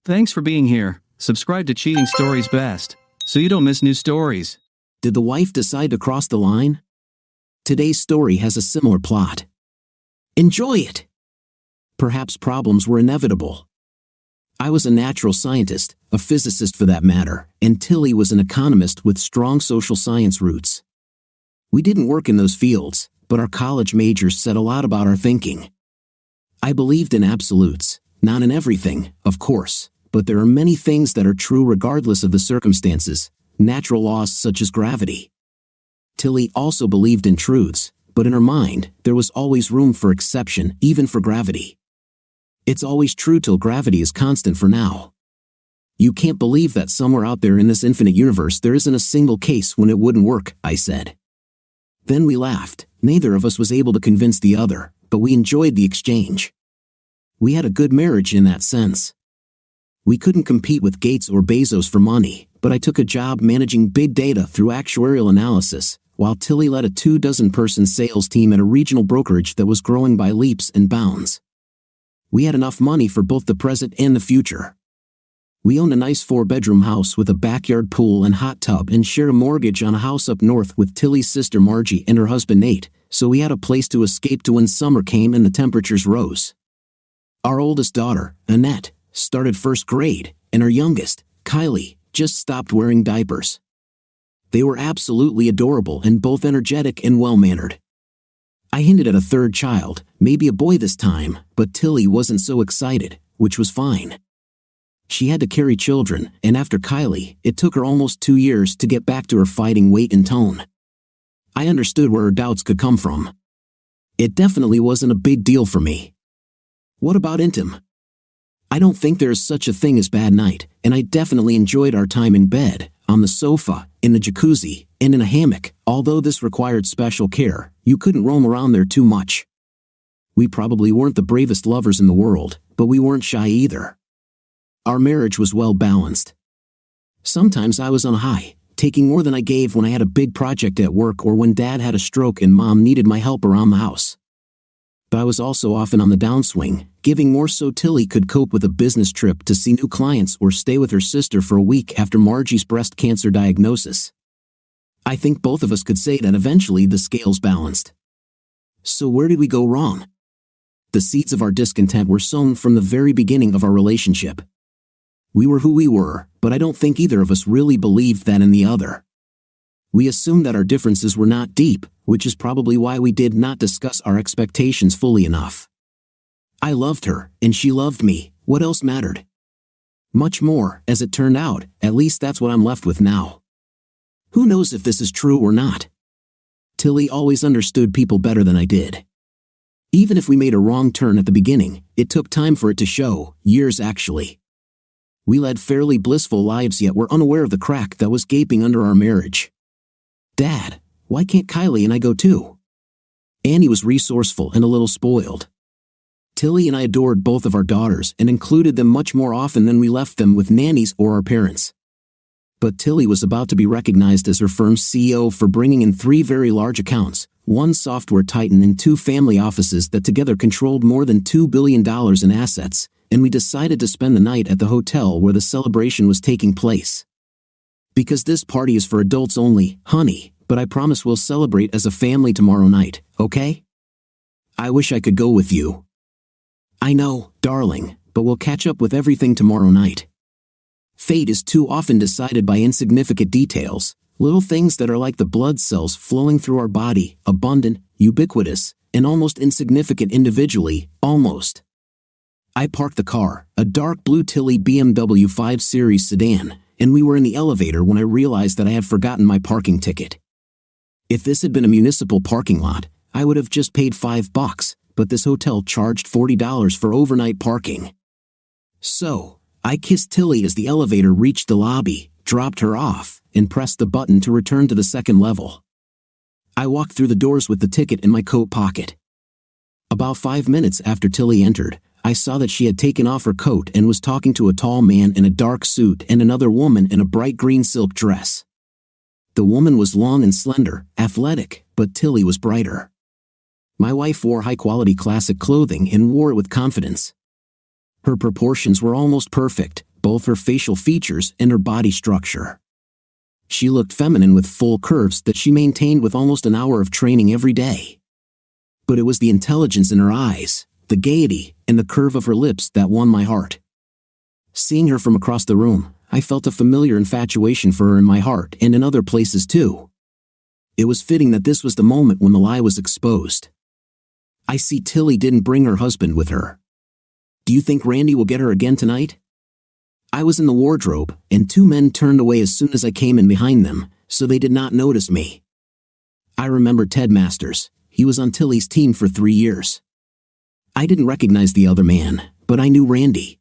Thanks for being here. Subscribe to Cheating Stories Best, so you don't miss new stories. Did the wife decide to cross the line? Today's story has a similar plot. Enjoy it! Perhaps problems were inevitable. I was a natural scientist, a physicist for that matter, and Tilly was an economist with strong social science roots. We didn't work in those fields, but our college majors said a lot about our thinking. I believed in absolutes, not in everything, of course, but there are many things that are true regardless of the circumstances, natural laws such as gravity. Tilly also believed in truths, but in her mind, there was always room for exception, even for gravity. It's always true till gravity is constant for now. You can't believe that somewhere out there in this infinite universe there isn't a single case when it wouldn't work, I said. Then we laughed. Neither of us was able to convince the other, but we enjoyed the exchange. We had a good marriage in that sense. We couldn't compete with Gates or Bezos for money, but I took a job managing big data through actuarial analysis, while Tilly led a 24-person sales team at a regional brokerage that was growing by leaps and bounds. We had enough money for both the present and the future. We owned a nice 4-bedroom house with a backyard pool and hot tub and shared a mortgage on a house up north with Tilly's sister Margie and her husband Nate, so we had a place to escape to when summer came and the temperatures rose. Our oldest daughter, Annette, started first grade, and our youngest, Kylie, just stopped wearing diapers. They were absolutely adorable and both energetic and well-mannered. I hinted at a third child, maybe a boy this time, but Tilly wasn't so excited, which was fine. She had to carry children, and after Kylie, it took her almost 2 years to get back to her fighting weight and tone. I understood where her doubts could come from. It definitely wasn't a big deal for me. What about intim? I don't think there is such a thing as bad night, and I definitely enjoyed our time in bed, on the sofa, in the jacuzzi, and in a hammock. Although this required special care, you couldn't roam around there too much. We probably weren't the bravest lovers in the world, but we weren't shy either. Our marriage was well balanced. Sometimes I was on a high, taking more than I gave when I had a big project at work or when Dad had a stroke and Mom needed my help around the house. But I was also often on the downswing, giving more so Tilly could cope with a business trip to see new clients or stay with her sister for a week after Margie's breast cancer diagnosis. I think both of us could say that eventually the scales balanced. So where did we go wrong? The seeds of our discontent were sown from the very beginning of our relationship. We were who we were, but I don't think either of us really believed that in the other. We assumed that our differences were not deep, which is probably why we did not discuss our expectations fully enough. I loved her, and she loved me. What else mattered? Much more, as it turned out, at least that's what I'm left with now. Who knows if this is true or not? Tilly always understood people better than I did. Even if we made a wrong turn at the beginning, it took time for it to show, years actually. We led fairly blissful lives yet were unaware of the crack that was gaping under our marriage. Dad, why can't Kylie and I go too? Annie was resourceful and a little spoiled. Tilly and I adored both of our daughters and included them much more often than we left them with nannies or our parents. But Tilly was about to be recognized as her firm's CEO for bringing in 3 very large accounts, 1 software titan and 2 family offices that together controlled more than $2 billion in assets, and we decided to spend the night at the hotel where the celebration was taking place. Because this party is for adults only, honey, but I promise we'll celebrate as a family tomorrow night, okay? I wish I could go with you. I know, darling, but we'll catch up with everything tomorrow night. Fate is too often decided by insignificant details, little things that are like the blood cells flowing through our body, abundant, ubiquitous, and almost insignificant individually, almost. I parked the car, a dark blue Tilly BMW 5 Series sedan, and we were in the elevator when I realized that I had forgotten my parking ticket. If this had been a municipal parking lot, I would have just paid $5, but this hotel charged $40 for overnight parking. So, I kissed Tilly as the elevator reached the lobby, dropped her off, and pressed the button to return to the second level. I walked through the doors with the ticket in my coat pocket. About 5 minutes after Tilly entered, I saw that she had taken off her coat and was talking to a tall man in a dark suit and another woman in a bright green silk dress. The woman was long and slender, athletic, but Tilly was brighter. My wife wore high-quality classic clothing and wore it with confidence. Her proportions were almost perfect, both her facial features and her body structure. She looked feminine with full curves that she maintained with almost an hour of training every day. But it was the intelligence in her eyes, the gaiety, and the curve of her lips that won my heart. Seeing her from across the room, I felt a familiar infatuation for her in my heart and in other places too. It was fitting that this was the moment when the lie was exposed. I see Tilly didn't bring her husband with her. Do you think Randy will get her again tonight? I was in the wardrobe, and two men turned away as soon as I came in behind them, so they did not notice me. I remembered Ted Masters. He was on Tilly's team for 3 years. I didn't recognize the other man, but I knew Randy.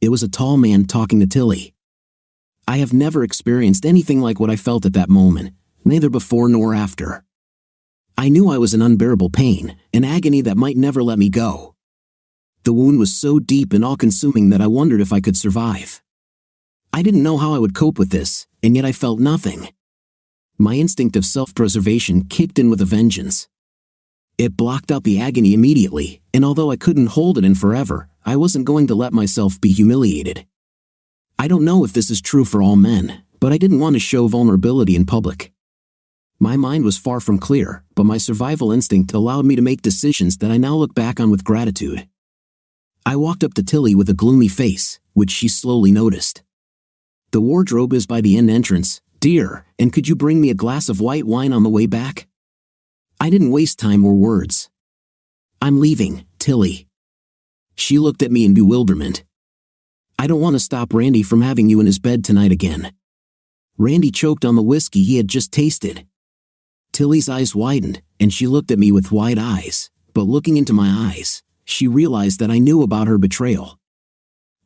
It was a tall man talking to Tilly. I have never experienced anything like what I felt at that moment, neither before nor after. I knew I was in unbearable pain, an agony that might never let me go. The wound was so deep and all-consuming that I wondered if I could survive. I didn't know how I would cope with this, and yet I felt nothing. My instinct of self-preservation kicked in with a vengeance. It blocked out the agony immediately, and although I couldn't hold it in forever, I wasn't going to let myself be humiliated. I don't know if this is true for all men, but I didn't want to show vulnerability in public. My mind was far from clear, but my survival instinct allowed me to make decisions that I now look back on with gratitude. I walked up to Tilly with a gloomy face, which she slowly noticed. The wardrobe is by the inn entrance, dear, and could you bring me a glass of white wine on the way back? I didn't waste time or words. I'm leaving, Tilly. She looked at me in bewilderment. I don't want to stop Randy from having you in his bed tonight again. Randy choked on the whiskey he had just tasted. Tilly's eyes widened, and she looked at me with wide eyes, but looking into my eyes, she realized that I knew about her betrayal.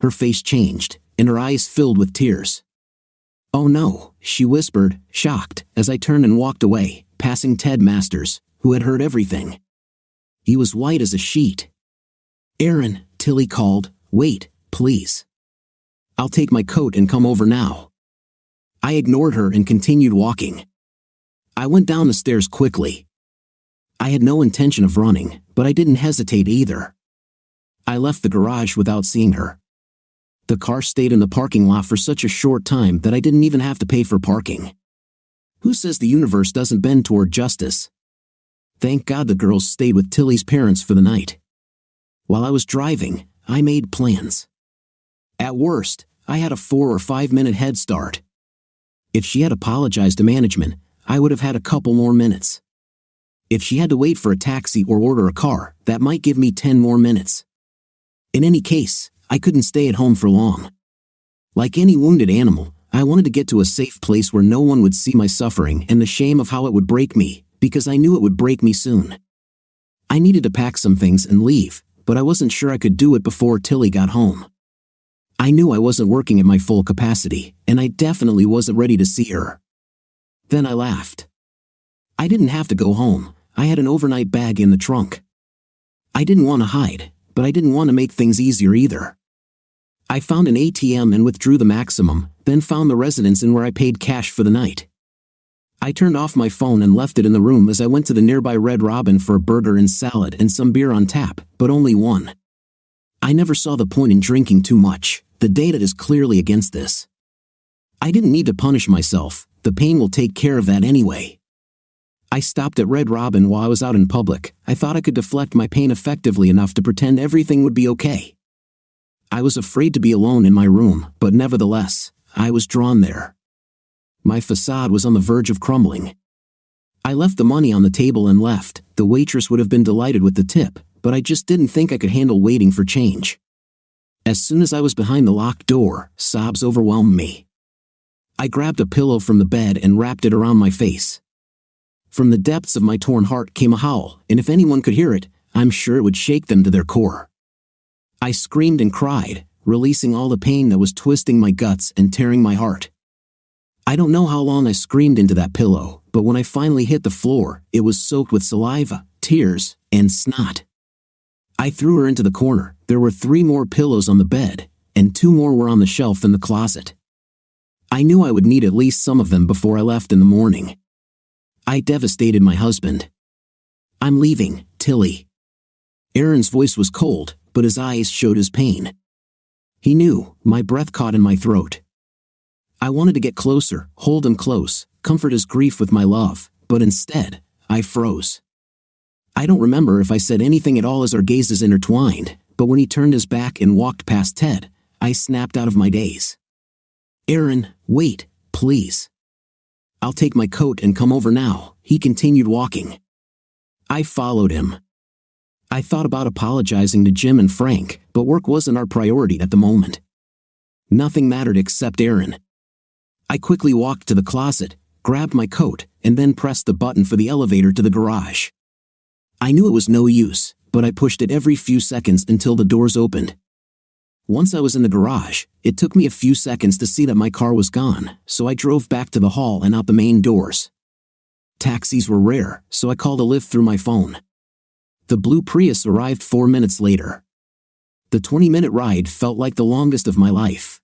Her face changed, and her eyes filled with tears. Oh no, she whispered, shocked, as I turned and walked away, passing Ted Masters, who had heard everything. He was white as a sheet. Aaron, Tilly called, wait, please. I'll take my coat and come over now. I ignored her and continued walking. I went down the stairs quickly. I had no intention of running, but I didn't hesitate either. I left the garage without seeing her. The car stayed in the parking lot for such a short time that I didn't even have to pay for parking. Who says the universe doesn't bend toward justice? Thank God the girls stayed with Tilly's parents for the night. While I was driving, I made plans. At worst, I had a 4 or 5 minute head start. If she had apologized to management, I would have had a couple more minutes. If she had to wait for a taxi or order a car, that might give me 10 more minutes. In any case, I couldn't stay at home for long. Like any wounded animal, I wanted to get to a safe place where no one would see my suffering and the shame of how it would break me, because I knew it would break me soon. I needed to pack some things and leave, but I wasn't sure I could do it before Tilly got home. I knew I wasn't working at my full capacity, and I definitely wasn't ready to see her. Then I laughed. I didn't have to go home. I had an overnight bag in the trunk. I didn't want to hide, but I didn't want to make things easier either. I found an ATM and withdrew the maximum, then found the residence in where I paid cash for the night. I turned off my phone and left it in the room as I went to the nearby Red Robin for a burger and salad and some beer on tap, but only one. I never saw the point in drinking too much. The data is clearly against this. I didn't need to punish myself. The pain will take care of that anyway. I stopped at Red Robin while I was out in public. I thought I could deflect my pain effectively enough to pretend everything would be okay. I was afraid to be alone in my room, but nevertheless, I was drawn there. My facade was on the verge of crumbling. I left the money on the table and left. The waitress would have been delighted with the tip, but I just didn't think I could handle waiting for change. As soon as I was behind the locked door, sobs overwhelmed me. I grabbed a pillow from the bed and wrapped it around my face. From the depths of my torn heart came a howl, and if anyone could hear it, I'm sure it would shake them to their core. I screamed and cried, releasing all the pain that was twisting my guts and tearing my heart. I don't know how long I screamed into that pillow, but when I finally hit the floor, it was soaked with saliva, tears, and snot. I threw her into the corner. There were 3 more pillows on the bed, and 2 more were on the shelf in the closet. I knew I would need at least some of them before I left in the morning. I devastated my husband. I'm leaving, Tilly. Aaron's voice was cold, but his eyes showed his pain. He knew, my breath caught in my throat. I wanted to get closer, hold him close, comfort his grief with my love, but instead, I froze. I don't remember if I said anything at all as our gazes intertwined, but when he turned his back and walked past Ted, I snapped out of my daze. "Aaron, wait, please. I'll take my coat and come over now," he continued walking. I followed him. I thought about apologizing to Jim and Frank, but work wasn't our priority at the moment. Nothing mattered except Aaron. I quickly walked to the closet, grabbed my coat, and then pressed the button for the elevator to the garage. I knew it was no use, but I pushed it every few seconds until the doors opened. Once I was in the garage, it took me a few seconds to see that my car was gone, so I drove back to the hall and out the main doors. Taxis were rare, so I called a Lyft through my phone. The blue Prius arrived 4 minutes later. The 20-minute ride felt like the longest of my life.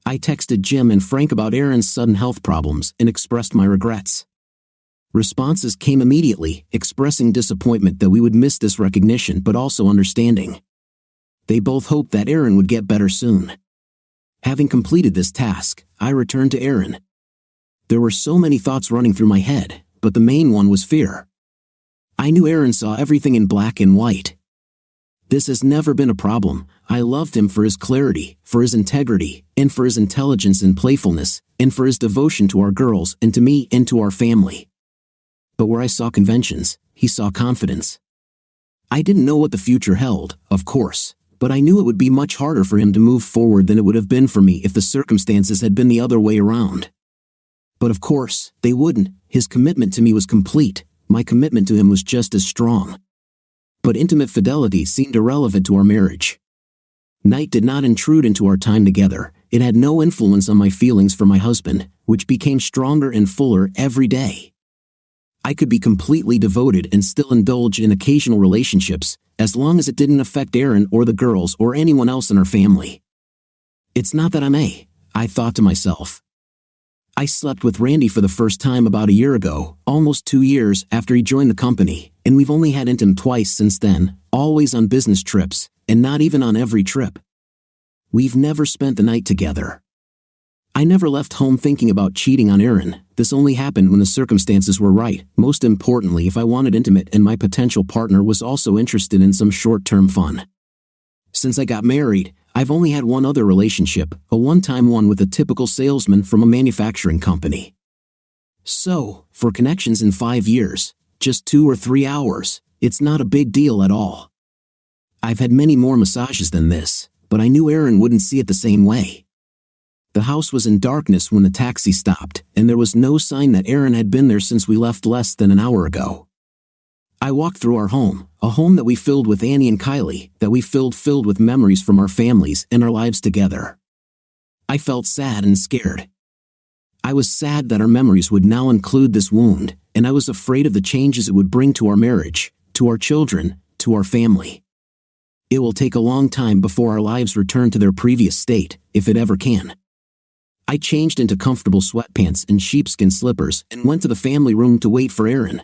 I texted Jim and Frank about Aaron's sudden health problems and expressed my regrets. Responses came immediately, expressing disappointment that we would miss this recognition but also understanding. They both hoped that Aaron would get better soon. Having completed this task, I returned to Aaron. There were so many thoughts running through my head, but the main one was fear. I knew Aaron saw everything in black and white. This has never been a problem. I loved him for his clarity, for his integrity, and for his intelligence and playfulness, and for his devotion to our girls and to me and to our family. But where I saw conventions, he saw confidence. I didn't know what the future held, of course, but I knew it would be much harder for him to move forward than it would have been for me if the circumstances had been the other way around. But of course, they wouldn't. His commitment to me was complete. My commitment to him was just as strong. But intimate fidelity seemed irrelevant to our marriage. Night did not intrude into our time together. It had no influence on my feelings for my husband, which became stronger and fuller every day. I could be completely devoted and still indulge in occasional relationships, as long as it didn't affect Aaron or the girls or anyone else in our family. It's not that I thought to myself. I slept with Randy for the first time about a year ago, almost 2 years after he joined the company, and we've only had intim twice since then, always on business trips, and not even on every trip. We've never spent the night together. I never left home thinking about cheating on Aaron. This only happened when the circumstances were right, most importantly if I wanted intimate and my potential partner was also interested in some short-term fun. Since I got married, I've only had one other relationship, a one-time one with a typical salesman from a manufacturing company. So, for connections in 5 years, just 2 or 3 hours, it's not a big deal at all. I've had many more massages than this, but I knew Aaron wouldn't see it the same way. The house was in darkness when the taxi stopped, and there was no sign that Aaron had been there since we left less than an hour ago. I walked through our home, a home that we filled with Annie and Kylie, that we filled with memories from our families and our lives together. I felt sad and scared. I was sad that our memories would now include this wound, and I was afraid of the changes it would bring to our marriage, to our children, to our family. It will take a long time before our lives return to their previous state, if it ever can. I changed into comfortable sweatpants and sheepskin slippers and went to the family room to wait for Aaron.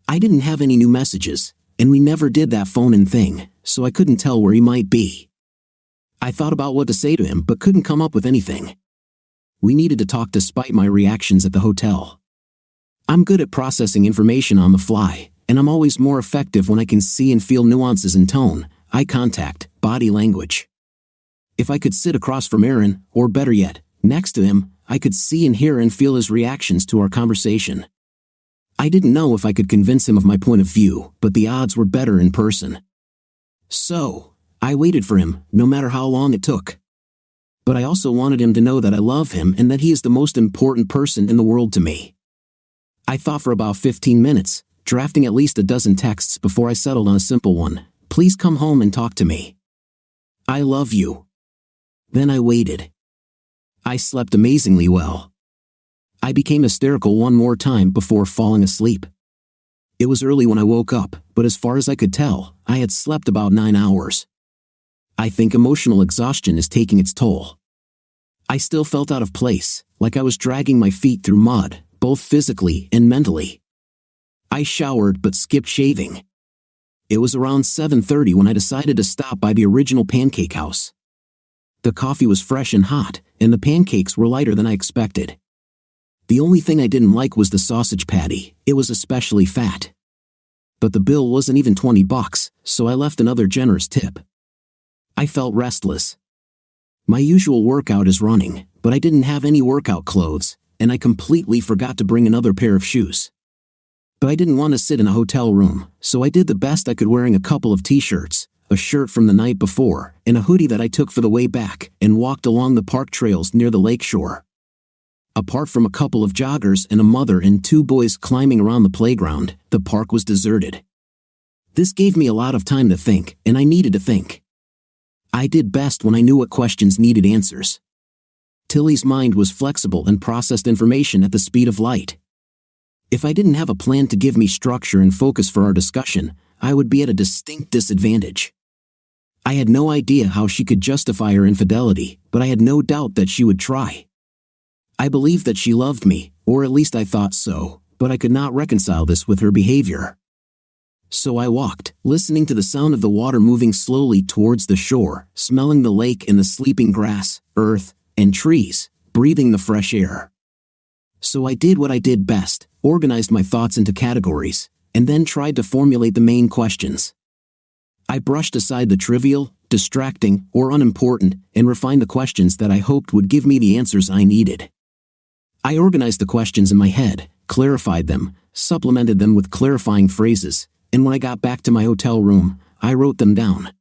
I didn't have any new messages, and we never did that phone-in thing, so I couldn't tell where he might be. I thought about what to say to him but couldn't come up with anything. We needed to talk despite my reactions at the hotel. I'm good at processing information on the fly, and I'm always more effective when I can see and feel nuances in tone, eye contact, body language. If I could sit across from Aaron, or better yet, next to him, I could see and hear and feel his reactions to our conversation. I didn't know if I could convince him of my point of view, but the odds were better in person. So, I waited for him, no matter how long it took. But I also wanted him to know that I love him and that he is the most important person in the world to me. I thought for about 15 minutes, drafting at least a dozen texts before I settled on a simple one. Please come home and talk to me. I love you. Then I waited. I slept amazingly well. I became hysterical one more time before falling asleep. It was early when I woke up, but as far as I could tell, I had slept about 9 hours. I think emotional exhaustion is taking its toll. I still felt out of place, like I was dragging my feet through mud, both physically and mentally. I showered but skipped shaving. It was around 7:30 when I decided to stop by the original pancake house. The coffee was fresh and hot, and the pancakes were lighter than I expected. The only thing I didn't like was the sausage patty. It was especially fat. But the bill wasn't even $20, so I left another generous tip. I felt restless. My usual workout is running, but I didn't have any workout clothes, and I completely forgot to bring another pair of shoes. But I didn't want to sit in a hotel room, so I did the best I could wearing a couple of t-shirts, a shirt from the night before, and a hoodie that I took for the way back, and walked along the park trails near the lake shore. Apart from a couple of joggers and a mother and two boys climbing around the playground, the park was deserted. This gave me a lot of time to think, and I needed to think. I did best when I knew what questions needed answers. Tilly's mind was flexible and processed information at the speed of light. If I didn't have a plan to give me structure and focus for our discussion, I would be at a distinct disadvantage. I had no idea how she could justify her infidelity, but I had no doubt that she would try. I believed that she loved me, or at least I thought so, but I could not reconcile this with her behavior. So I walked, listening to the sound of the water moving slowly towards the shore, smelling the lake and the sleeping grass, earth, and trees, breathing the fresh air. So I did what I did best, organized my thoughts into categories, and then tried to formulate the main questions. I brushed aside the trivial, distracting, or unimportant, and refined the questions that I hoped would give me the answers I needed. I organized the questions in my head, clarified them, supplemented them with clarifying phrases, and when I got back to my hotel room, I wrote them down.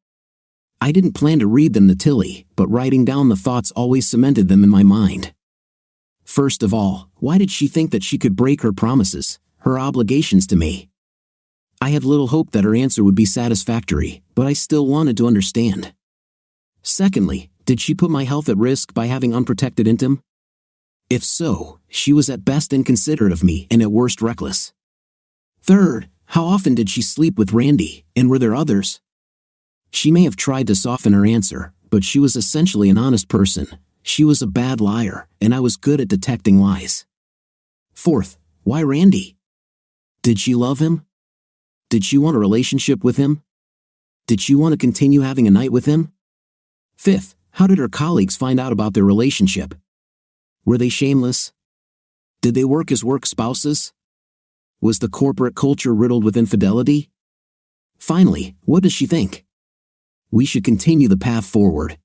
I didn't plan to read them to Tilly, but writing down the thoughts always cemented them in my mind. First of all, why did she think that she could break her promises, her obligations to me? I had little hope that her answer would be satisfactory, but I still wanted to understand. Secondly, did she put my health at risk by having unprotected intim? If so, she was at best inconsiderate of me and at worst reckless. Third, how often did she sleep with Randy, and were there others? She may have tried to soften her answer, but she was essentially an honest person. She was a bad liar, and I was good at detecting lies. Fourth, why Randy? Did she love him? Did she want a relationship with him? Did she want to continue having a night with him? Fifth, how did her colleagues find out about their relationship? Were they shameless? Did they work as work spouses? Was the corporate culture riddled with infidelity? Finally, what does she think? We should continue the path forward.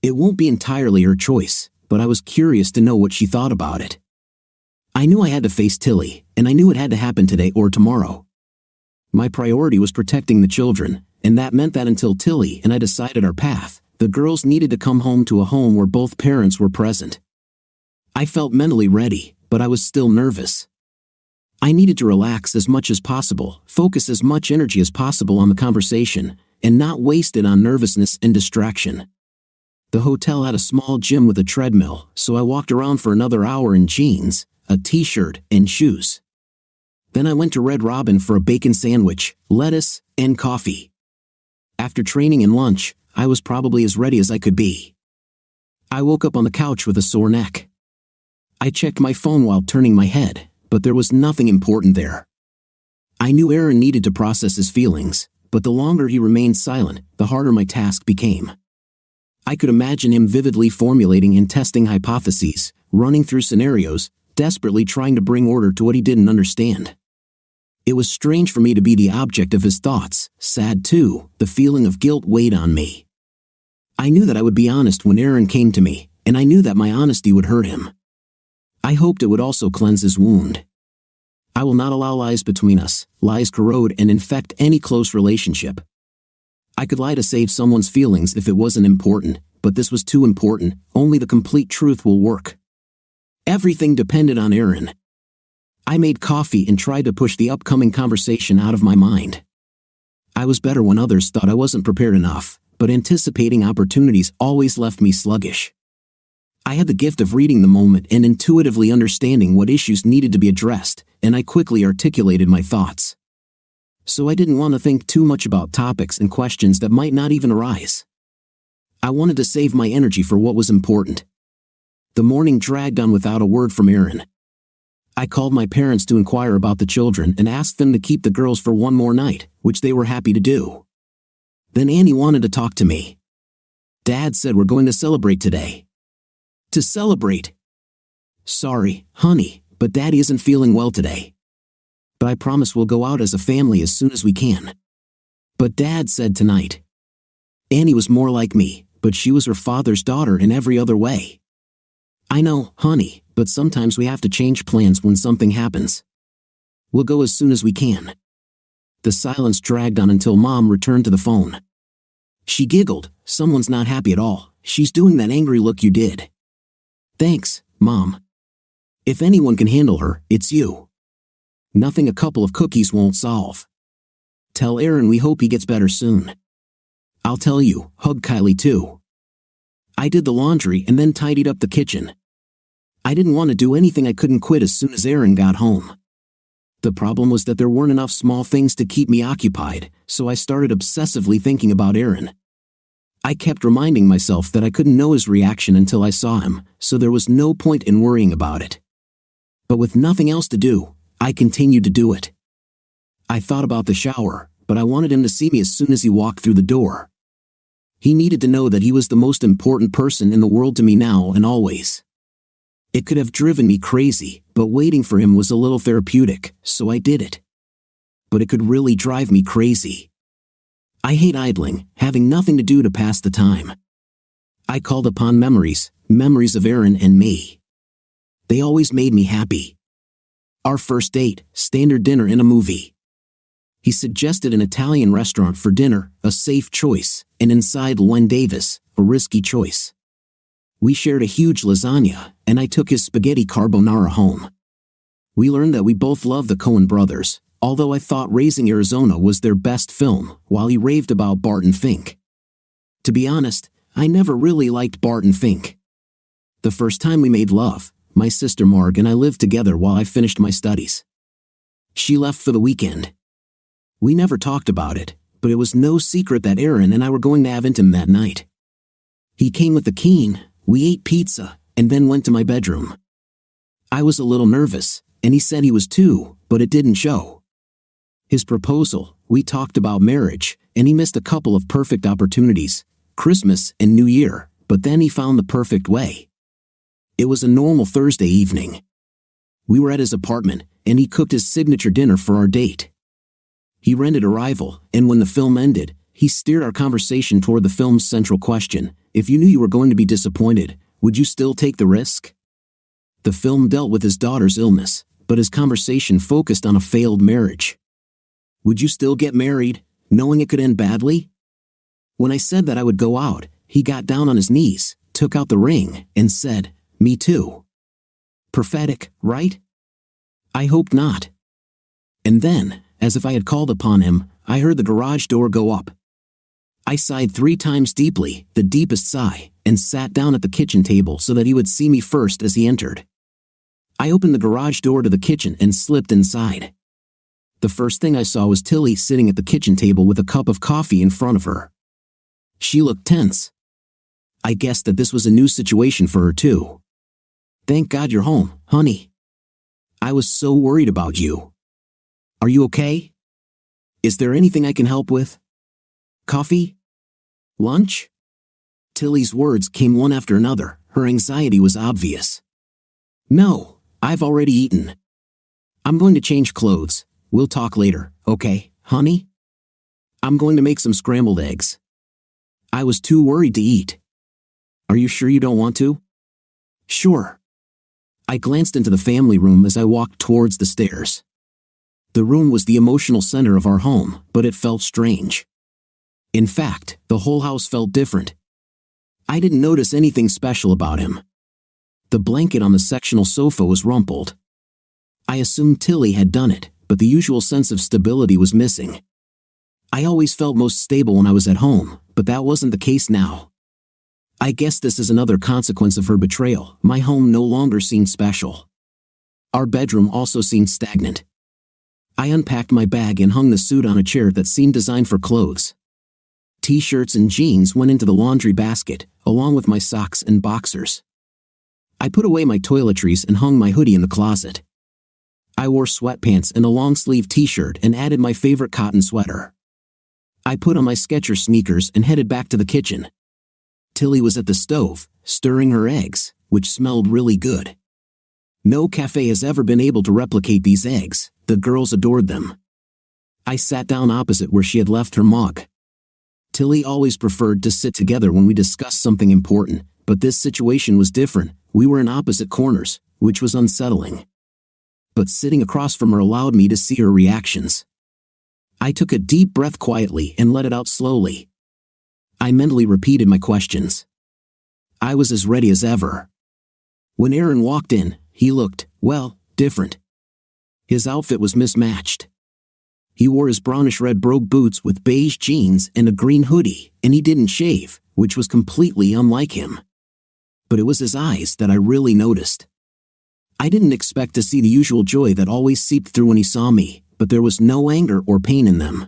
It won't be entirely her choice, but I was curious to know what she thought about it. I knew I had to face Tilly, and I knew it had to happen today or tomorrow. My priority was protecting the children, and that meant that until Tilly and I decided our path, the girls needed to come home to a home where both parents were present. I felt mentally ready, but I was still nervous. I needed to relax as much as possible, focus as much energy as possible on the conversation, and not waste it on nervousness and distraction. The hotel had a small gym with a treadmill, so I walked around for another hour in jeans, a t-shirt, and shoes. Then I went to Red Robin for a bacon sandwich, lettuce, and coffee. After training and lunch, I was probably as ready as I could be. I woke up on the couch with a sore neck. I checked my phone while turning my head, but there was nothing important there. I knew Aaron needed to process his feelings, but the longer he remained silent, the harder my task became. I could imagine him vividly formulating and testing hypotheses, running through scenarios, desperately trying to bring order to what he didn't understand. It was strange for me to be the object of his thoughts, sad too, the feeling of guilt weighed on me. I knew that I would be honest when Aaron came to me, and I knew that my honesty would hurt him. I hoped it would also cleanse his wound. I will not allow lies between us. Lies corrode and infect any close relationship. I could lie to save someone's feelings if it wasn't important, but this was too important. Only the complete truth will work. Everything depended on Aaron. I made coffee and tried to push the upcoming conversation out of my mind. I was better when others thought I wasn't prepared enough, but anticipating opportunities always left me sluggish. I had the gift of reading the moment and intuitively understanding what issues needed to be addressed, and I quickly articulated my thoughts. So I didn't want to think too much about topics and questions that might not even arise. I wanted to save my energy for what was important. The morning dragged on without a word from Aaron. I called my parents to inquire about the children and asked them to keep the girls for one more night, which they were happy to do. Then Annie wanted to talk to me. Dad said we're going to celebrate today. To celebrate? Sorry, honey, but Daddy isn't feeling well today. But I promise we'll go out as a family as soon as we can. But Dad said tonight. Annie was more like me, but she was her father's daughter in every other way. I know, honey, but sometimes we have to change plans when something happens. We'll go as soon as we can. The silence dragged on until Mom returned to the phone. She giggled. Someone's not happy at all. She's doing that angry look you did. Thanks, Mom. If anyone can handle her, it's you. Nothing a couple of cookies won't solve. Tell Aaron we hope he gets better soon. I'll tell you, hug Kylie too. I did the laundry and then tidied up the kitchen. I didn't want to do anything I couldn't quit as soon as Aaron got home. The problem was that there weren't enough small things to keep me occupied, so I started obsessively thinking about Aaron. I kept reminding myself that I couldn't know his reaction until I saw him, so there was no point in worrying about it. But with nothing else to do, I continued to do it. I thought about the shower, but I wanted him to see me as soon as he walked through the door. He needed to know that he was the most important person in the world to me now and always. It could have driven me crazy, but waiting for him was a little therapeutic, so I did it. But it could really drive me crazy. I hate idling, having nothing to do to pass the time. I called upon memories of Aaron and me. They always made me happy. Our first date, standard dinner in a movie. He suggested an Italian restaurant for dinner, a safe choice, and inside Llewyn Davis, a risky choice. We shared a huge lasagna, and I took his spaghetti carbonara home. We learned that we both love the Coen brothers, although I thought Raising Arizona was their best film, while he raved about Barton Fink. To be honest, I never really liked Barton Fink. The first time we made love, my sister Marg and I lived together while I finished my studies. She left for the weekend. We never talked about it, but it was no secret that Aaron and I were going to have intim that night. He came with the keen, we ate pizza, and then went to my bedroom. I was a little nervous, and he said he was too, but it didn't show. His proposal, we talked about marriage, and he missed a couple of perfect opportunities, Christmas and New Year, but then he found the perfect way. It was a normal Thursday evening. We were at his apartment, and he cooked his signature dinner for our date. He rented Arrival, and when the film ended, he steered our conversation toward the film's central question: if you knew you were going to be disappointed, would you still take the risk? The film dealt with his daughter's illness, but his conversation focused on a failed marriage. Would you still get married, knowing it could end badly? When I said that I would go out, he got down on his knees, took out the ring, and said, "Me too." Prophetic, right? I hoped not. And then, as if I had called upon him, I heard the garage door go up. I sighed 3 times deeply, the deepest sigh, and sat down at the kitchen table so that he would see me first as he entered. I opened the garage door to the kitchen and slipped inside. The first thing I saw was Tilly sitting at the kitchen table with a cup of coffee in front of her. She looked tense. I guessed that this was a new situation for her too. "Thank God you're home, honey. I was so worried about you. Are you okay? Is there anything I can help with? Coffee? Lunch?" Tilly's words came one after another. Her anxiety was obvious. "No, I've already eaten. I'm going to change clothes. We'll talk later, okay, honey? I'm going to make some scrambled eggs." I was too worried to eat. "Are you sure you don't want to?" "Sure." I glanced into the family room as I walked towards the stairs. The room was the emotional center of our home, but it felt strange. In fact, the whole house felt different. I didn't notice anything special about him. The blanket on the sectional sofa was rumpled. I assumed Tilly had done it, but the usual sense of stability was missing. I always felt most stable when I was at home, but that wasn't the case now. I guess this is another consequence of her betrayal. My home no longer seemed special. Our bedroom also seemed stagnant. I unpacked my bag and hung the suit on a chair that seemed designed for clothes. T-shirts and jeans went into the laundry basket, along with my socks and boxers. I put away my toiletries and hung my hoodie in the closet. I wore sweatpants and a long-sleeve t-shirt and added my favorite cotton sweater. I put on my Skechers sneakers and headed back to the kitchen. Tilly was at the stove, stirring her eggs, which smelled really good. No cafe has ever been able to replicate these eggs. The girls adored them. I sat down opposite where she had left her mug. Tilly always preferred to sit together when we discussed something important, but this situation was different. We were in opposite corners, which was unsettling. But sitting across from her allowed me to see her reactions. I took a deep breath quietly and let it out slowly. I mentally repeated my questions. I was as ready as ever. When Aaron walked in, he looked, well, different. His outfit was mismatched. He wore his brownish-red brogue boots with beige jeans and a green hoodie, and he didn't shave, which was completely unlike him. But it was his eyes that I really noticed. I didn't expect to see the usual joy that always seeped through when he saw me, but there was no anger or pain in them.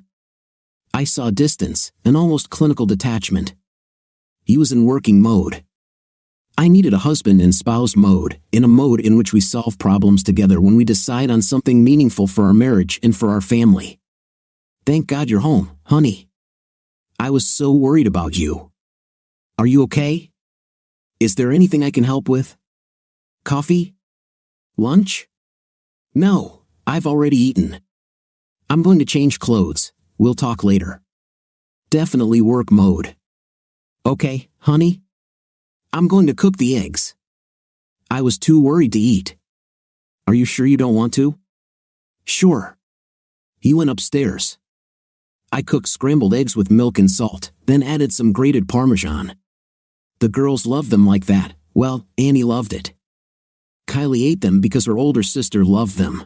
I saw distance, an almost clinical detachment. He was in working mode. I needed a husband in spouse mode, in a mode in which we solve problems together when we decide on something meaningful for our marriage and for our family. Thank God you're home, honey. I was so worried about you. Are you okay? Is there anything I can help with? Coffee? Lunch? No, I've already eaten. I'm going to change clothes. We'll talk later. Definitely work mode. Okay, honey? I'm going to cook the eggs. I was too worried to eat. Are you sure you don't want to? Sure. He went upstairs. I cooked scrambled eggs with milk and salt, then added some grated Parmesan. The girls loved them like that. Well, Annie loved it. Kylie ate them because her older sister loved them.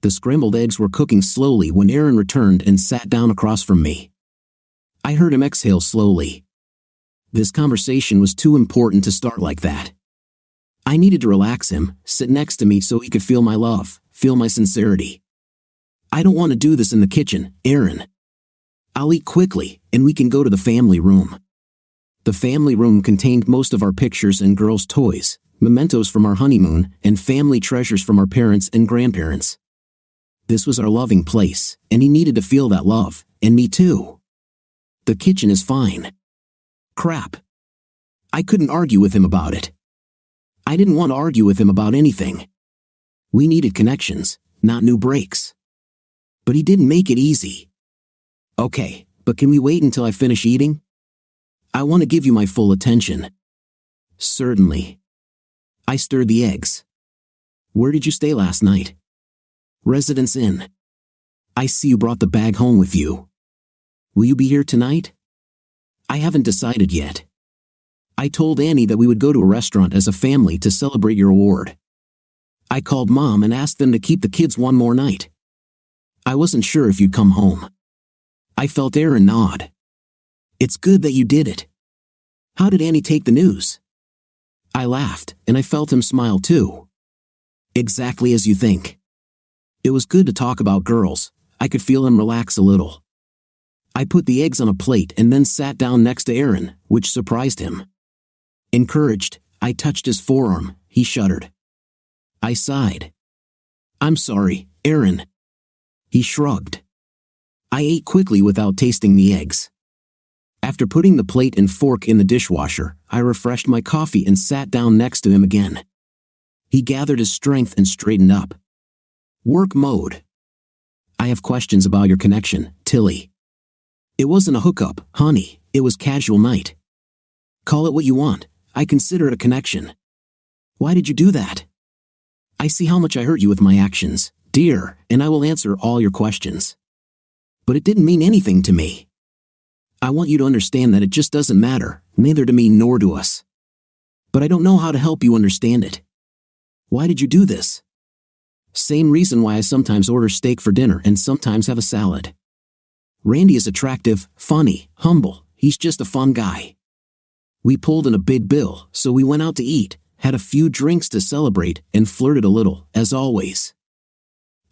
The scrambled eggs were cooking slowly when Aaron returned and sat down across from me. I heard him exhale slowly. This conversation was too important to start like that. I needed to relax him, sit next to me so he could feel my love, feel my sincerity. I don't want to do this in the kitchen, Aaron. I'll eat quickly, and we can go to the family room. The family room contained most of our pictures and girls' toys, mementos from our honeymoon, and family treasures from our parents and grandparents. This was our loving place, and he needed to feel that love, and me too. The kitchen is fine. Crap. I couldn't argue with him about it. I didn't want to argue with him about anything. We needed connections, not new breaks. But he didn't make it easy. Okay, but can we wait until I finish eating? I want to give you my full attention. Certainly. I stirred the eggs. Where did you stay last night? Residence Inn. I see you brought the bag home with you. Will you be here tonight? I haven't decided yet. I told Annie that we would go to a restaurant as a family to celebrate your award. I called Mom and asked them to keep the kids one more night. I wasn't sure if you'd come home. I felt Aaron nod. It's good that you did it. How did Annie take the news? I laughed, and I felt him smile too. Exactly as you think. It was good to talk about girls. I could feel him relax a little. I put the eggs on a plate and then sat down next to Aaron, which surprised him. Encouraged, I touched his forearm. He shuddered. I sighed. I'm sorry, Aaron. He shrugged. I ate quickly without tasting the eggs. After putting the plate and fork in the dishwasher, I refreshed my coffee and sat down next to him again. He gathered his strength and straightened up. Work mode. I have questions about your connection, Tilly. It wasn't a hookup, honey, it was casual night. Call it what you want, I consider it a connection. Why did you do that? I see how much I hurt you with my actions, dear, and I will answer all your questions. But it didn't mean anything to me. I want you to understand that it just doesn't matter, neither to me nor to us. But I don't know how to help you understand it. Why did you do this? Same reason why I sometimes order steak for dinner and sometimes have a salad. Randy is attractive, funny, humble, he's just a fun guy. We pulled in a big bill, so we went out to eat, had a few drinks to celebrate, and flirted a little, as always.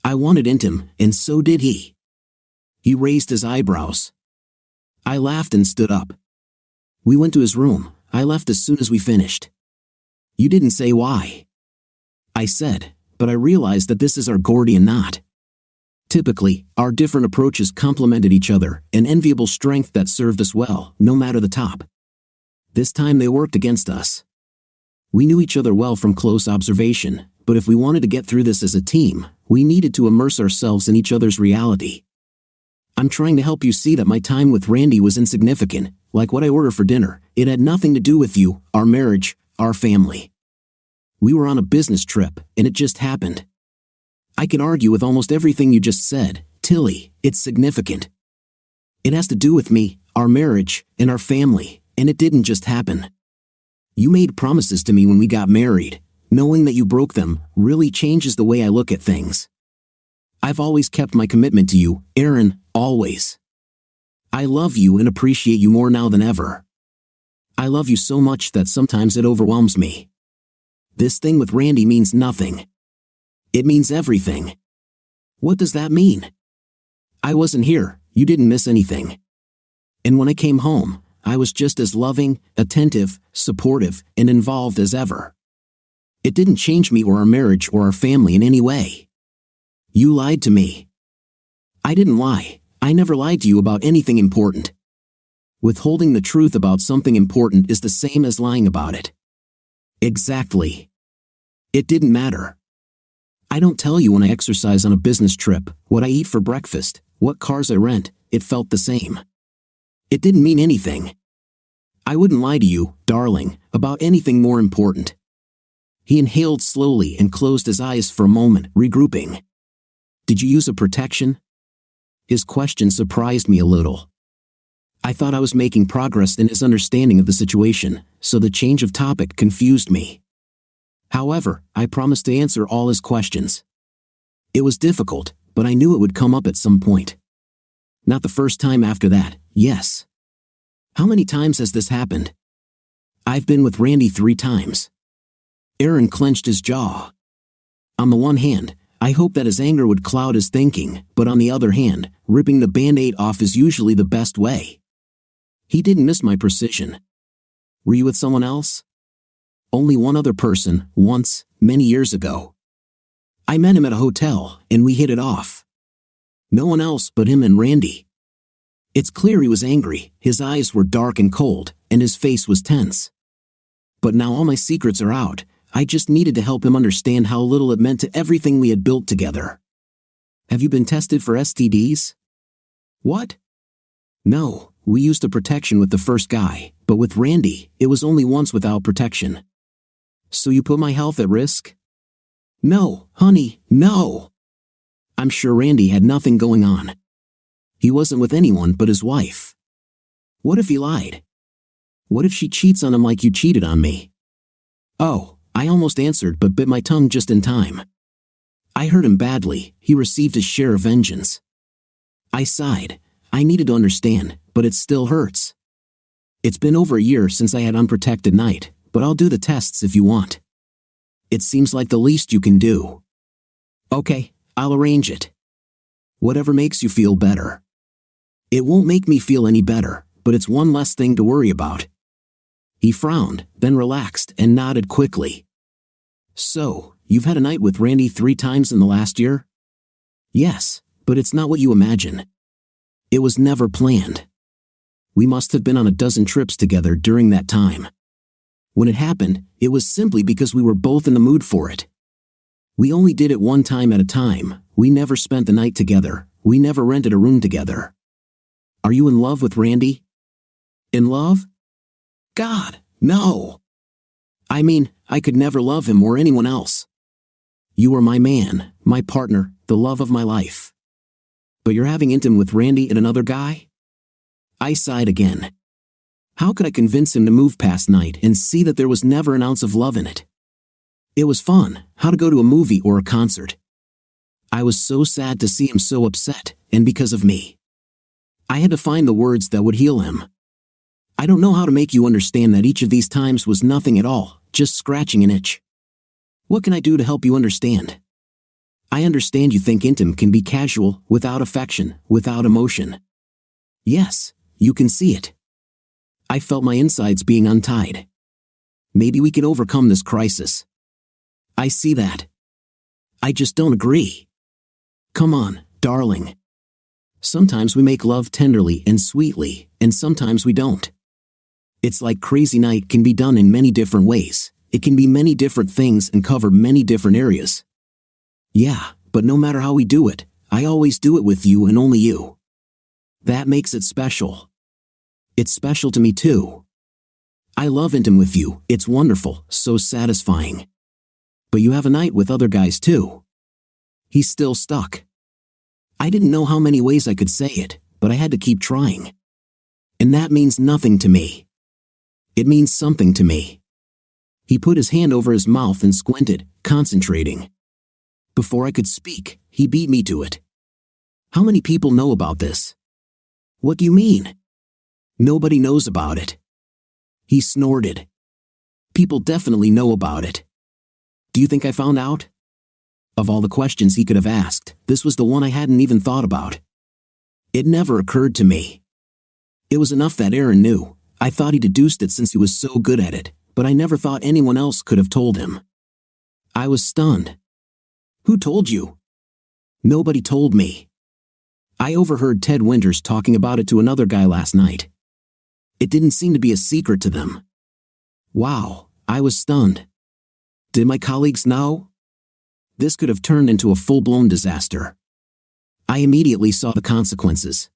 I wanted intim, and so did he. He raised his eyebrows. I laughed and stood up. We went to his room. I left as soon as we finished. You didn't say why. I said, but I realized that this is our Gordian knot. Typically, our different approaches complemented each other, an enviable strength that served us well, no matter the top. This time they worked against us. We knew each other well from close observation, but if we wanted to get through this as a team, we needed to immerse ourselves in each other's reality. I'm trying to help you see that my time with Randy was insignificant, like what I ordered for dinner. It had nothing to do with you, our marriage, our family. We were on a business trip, and it just happened. I can argue with almost everything you just said, Tilly. It's significant. It has to do with me, our marriage, and our family, and it didn't just happen. You made promises to me when we got married. Knowing that you broke them really changes the way I look at things. I've always kept my commitment to you, Aaron, always. I love you and appreciate you more now than ever. I love you so much that sometimes it overwhelms me. This thing with Randy means nothing. It means everything. What does that mean? I wasn't here, you didn't miss anything. And when I came home, I was just as loving, attentive, supportive, and involved as ever. It didn't change me or our marriage or our family in any way. You lied to me. I didn't lie. I never lied to you about anything important. Withholding the truth about something important is the same as lying about it. Exactly. It didn't matter. I don't tell you when I exercise on a business trip, what I eat for breakfast, what cars I rent. It felt the same. It didn't mean anything. I wouldn't lie to you, darling, about anything more important. He inhaled slowly and closed his eyes for a moment, regrouping. Did you use a protection? His question surprised me a little. I thought I was making progress in his understanding of the situation, so the change of topic confused me. However, I promised to answer all his questions. It was difficult, but I knew it would come up at some point. Not the first time after that, yes. How many times has this happened? I've been with Randy 3 times. Aaron clenched his jaw. On the one hand, I hoped that his anger would cloud his thinking, but on the other hand, ripping the Band-Aid off is usually the best way. He didn't miss my precision. Were you with someone else? Only one other person, once, many years ago. I met him at a hotel, and we hit it off. No one else but him and Randy. It's clear he was angry, his eyes were dark and cold, and his face was tense. But now all my secrets are out. I just needed to help him understand how little it meant to everything we had built together. Have you been tested for STDs? What? No, we used a protection with the first guy, but with Randy, it was only once without protection. So you put my health at risk? No, honey, no. I'm sure Randy had nothing going on. He wasn't with anyone but his wife. What if he lied? What if she cheats on him like you cheated on me? Oh, I almost answered but bit my tongue just in time. I hurt him badly. He received his share of vengeance. I sighed. I needed to understand, but it still hurts. It's been over a year since I had unprotected night, but I'll do the tests if you want. It seems like the least you can do. Okay, I'll arrange it. Whatever makes you feel better. It won't make me feel any better, but it's one less thing to worry about. He frowned, then relaxed and nodded quickly. So, you've had a night with Randy 3 times in the last year? Yes, but it's not what you imagine. It was never planned. We must have been on a dozen trips together during that time. When it happened, it was simply because we were both in the mood for it. We only did it one time at a time. We never spent the night together. We never rented a room together. Are you in love with Randy? In love? God, no. I mean, I could never love him or anyone else. You are my man, my partner, the love of my life. But you're having intim with Randy and another guy? I sighed again. How could I convince him to move past night and see that there was never an ounce of love in it? It was fun, how to go to a movie or a concert. I was so sad to see him so upset, and because of me. I had to find the words that would heal him. I don't know how to make you understand that each of these times was nothing at all, just scratching an itch. What can I do to help you understand? I understand you think intim can be casual, without affection, without emotion. Yes, you can see it. I felt my insides being untied. Maybe we can overcome this crisis. I see that. I just don't agree. Come on, darling. Sometimes we make love tenderly and sweetly, and sometimes we don't. It's like crazy night can be done in many different ways. It can be many different things and cover many different areas. Yeah, but no matter how we do it, I always do it with you and only you. That makes it special. It's special to me too. I love intim with you, it's wonderful, so satisfying. But you have a night with other guys too. He's still stuck. I didn't know how many ways I could say it, but I had to keep trying. And that means nothing to me. It means something to me. He put his hand over his mouth and squinted, concentrating. Before I could speak, he beat me to it. How many people know about this? What do you mean? Nobody knows about it. He snorted. People definitely know about it. Do you think I found out? Of all the questions he could have asked, this was the one I hadn't even thought about. It never occurred to me. It was enough that Aaron knew. I thought he deduced it since he was so good at it, but I never thought anyone else could have told him. I was stunned. Who told you? Nobody told me. I overheard Ted Winters talking about it to another guy last night. It didn't seem to be a secret to them. Wow, I was stunned. Did my colleagues know? This could have turned into a full-blown disaster. I immediately saw the consequences.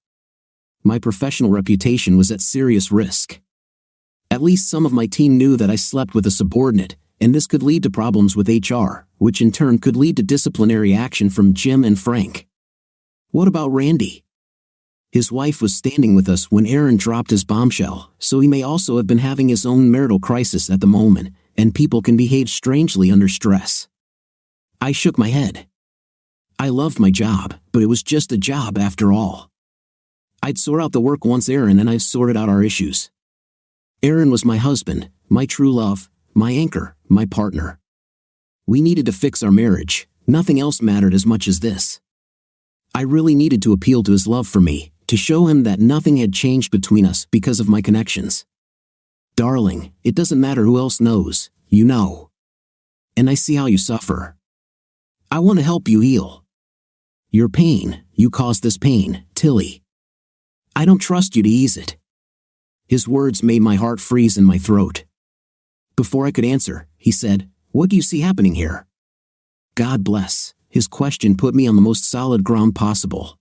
My professional reputation was at serious risk. At least some of my team knew that I slept with a subordinate, and this could lead to problems with HR, which in turn could lead to disciplinary action from Jim and Frank. What about Randy? His wife was standing with us when Aaron dropped his bombshell, so he may also have been having his own marital crisis at the moment, and people can behave strangely under stress. I shook my head. I loved my job, but it was just a job after all. I'd sort out the work once Aaron and I sorted out our issues. Aaron was my husband, my true love, my anchor, my partner. We needed to fix our marriage. Nothing else mattered as much as this. I really needed to appeal to his love for me, to show him that nothing had changed between us because of my connections. Darling, it doesn't matter who else knows, you know. And I see how you suffer. I want to help you heal. Your pain, you caused this pain, Tilly. I don't trust you to ease it. His words made my heart freeze in my throat. Before I could answer, he said, "What do you see happening here?" God bless, his question put me on the most solid ground possible.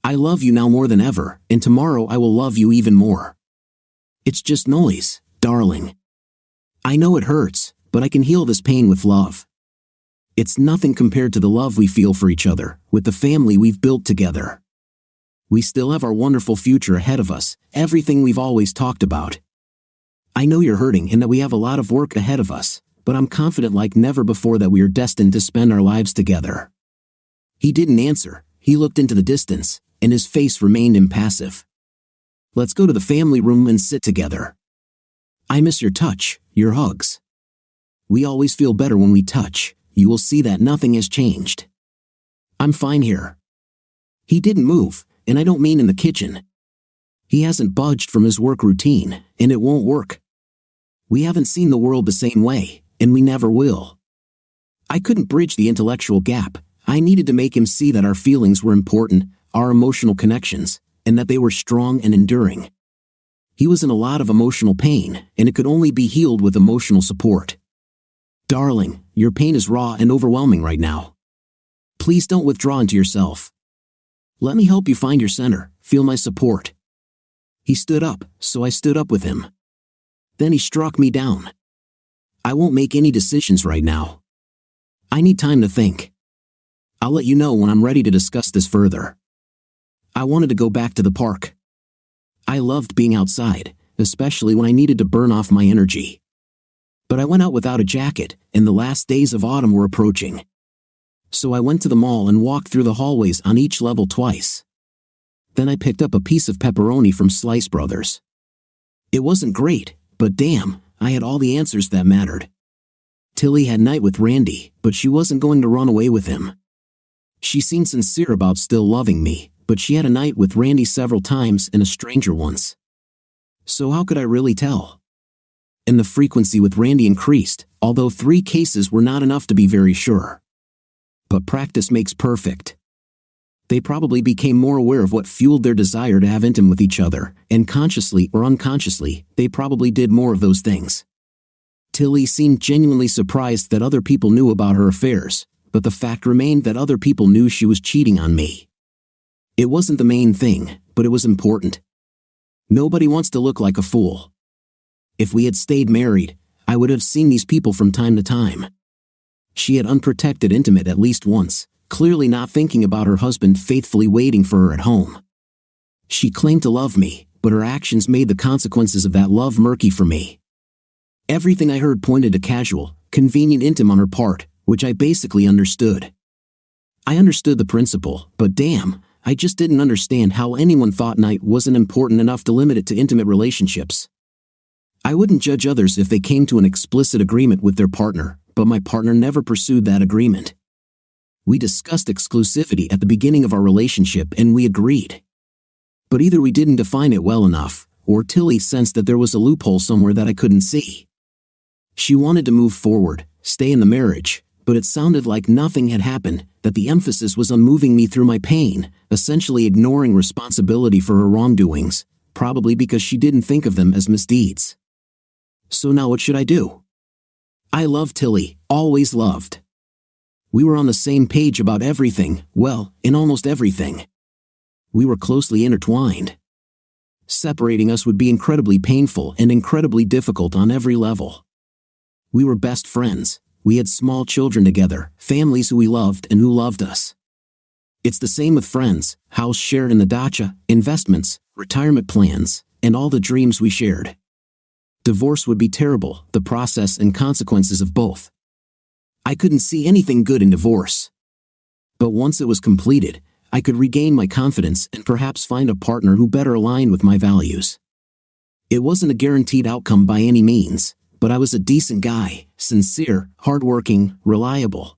I love you now more than ever, and tomorrow I will love you even more. It's just noise, darling. I know it hurts, but I can heal this pain with love. It's nothing compared to the love we feel for each other, with the family we've built together. We still have our wonderful future ahead of us, everything we've always talked about. I know you're hurting and that we have a lot of work ahead of us, but I'm confident like never before that we are destined to spend our lives together. He didn't answer, he looked into the distance, and his face remained impassive. Let's go to the family room and sit together. I miss your touch, your hugs. We always feel better when we touch. You will see that nothing has changed. I'm fine here. He didn't move, and I don't mean in the kitchen. He hasn't budged from his work routine, and it won't work. We haven't seen the world the same way, and we never will. I couldn't bridge the intellectual gap. I needed to make him see that our feelings were important, our emotional connections, and that they were strong and enduring. He was in a lot of emotional pain, and it could only be healed with emotional support. Darling, your pain is raw and overwhelming right now. Please don't withdraw into yourself. Let me help you find your center, feel my support. He stood up, so I stood up with him. Then he struck me down. I won't make any decisions right now. I need time to think. I'll let you know when I'm ready to discuss this further. I wanted to go back to the park. I loved being outside, especially when I needed to burn off my energy. But I went out without a jacket, and the last days of autumn were approaching. So I went to the mall and walked through the hallways on each level twice. Then I picked up a piece of pepperoni from Slice Brothers. It wasn't great, but damn, I had all the answers that mattered. Tilly had night with Randy, but she wasn't going to run away with him. She seemed sincere about still loving me, but she had a night with Randy several times and a stranger once. So how could I really tell? And the frequency with Randy increased, although 3 cases were not enough to be very sure. But practice makes perfect. They probably became more aware of what fueled their desire to have intimacy with each other, and consciously or unconsciously, they probably did more of those things. Tilly seemed genuinely surprised that other people knew about her affairs, but the fact remained that other people knew she was cheating on me. It wasn't the main thing, but it was important. Nobody wants to look like a fool. If we had stayed married, I would have seen these people from time to time. She had unprotected intimate at least once, clearly not thinking about her husband faithfully waiting for her at home. She claimed to love me, but her actions made the consequences of that love murky for me. Everything I heard pointed to casual, convenient intimacy on her part, which I basically understood. I understood the principle, but damn, I just didn't understand how anyone thought night wasn't important enough to limit it to intimate relationships. I wouldn't judge others if they came to an explicit agreement with their partner, but my partner never pursued that agreement. We discussed exclusivity at the beginning of our relationship and we agreed. But either we didn't define it well enough, or Tilly sensed that there was a loophole somewhere that I couldn't see. She wanted to move forward, stay in the marriage, but it sounded like nothing had happened, that the emphasis was on moving me through my pain, essentially ignoring responsibility for her wrongdoings, probably because she didn't think of them as misdeeds. So now what should I do? I loved Tilly, always loved. We were on the same page about everything, well, in almost everything. We were closely intertwined. Separating us would be incredibly painful and incredibly difficult on every level. We were best friends. We had small children together, families who we loved and who loved us. It's the same with friends, house shared in the dacha, investments, retirement plans, and all the dreams we shared. Divorce would be terrible, the process and consequences of both. I couldn't see anything good in divorce. But once it was completed, I could regain my confidence and perhaps find a partner who better aligned with my values. It wasn't a guaranteed outcome by any means, but I was a decent guy, sincere, hardworking, reliable.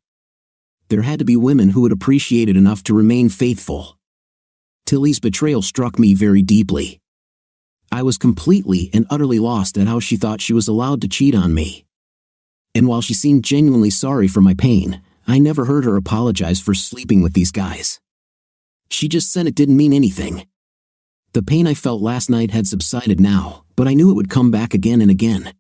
There had to be women who would appreciate it enough to remain faithful. Tilly's betrayal struck me very deeply. I was completely and utterly lost at how she thought she was allowed to cheat on me. And while she seemed genuinely sorry for my pain, I never heard her apologize for sleeping with these guys. She just said it didn't mean anything. The pain I felt last night had subsided now, but I knew it would come back again and again.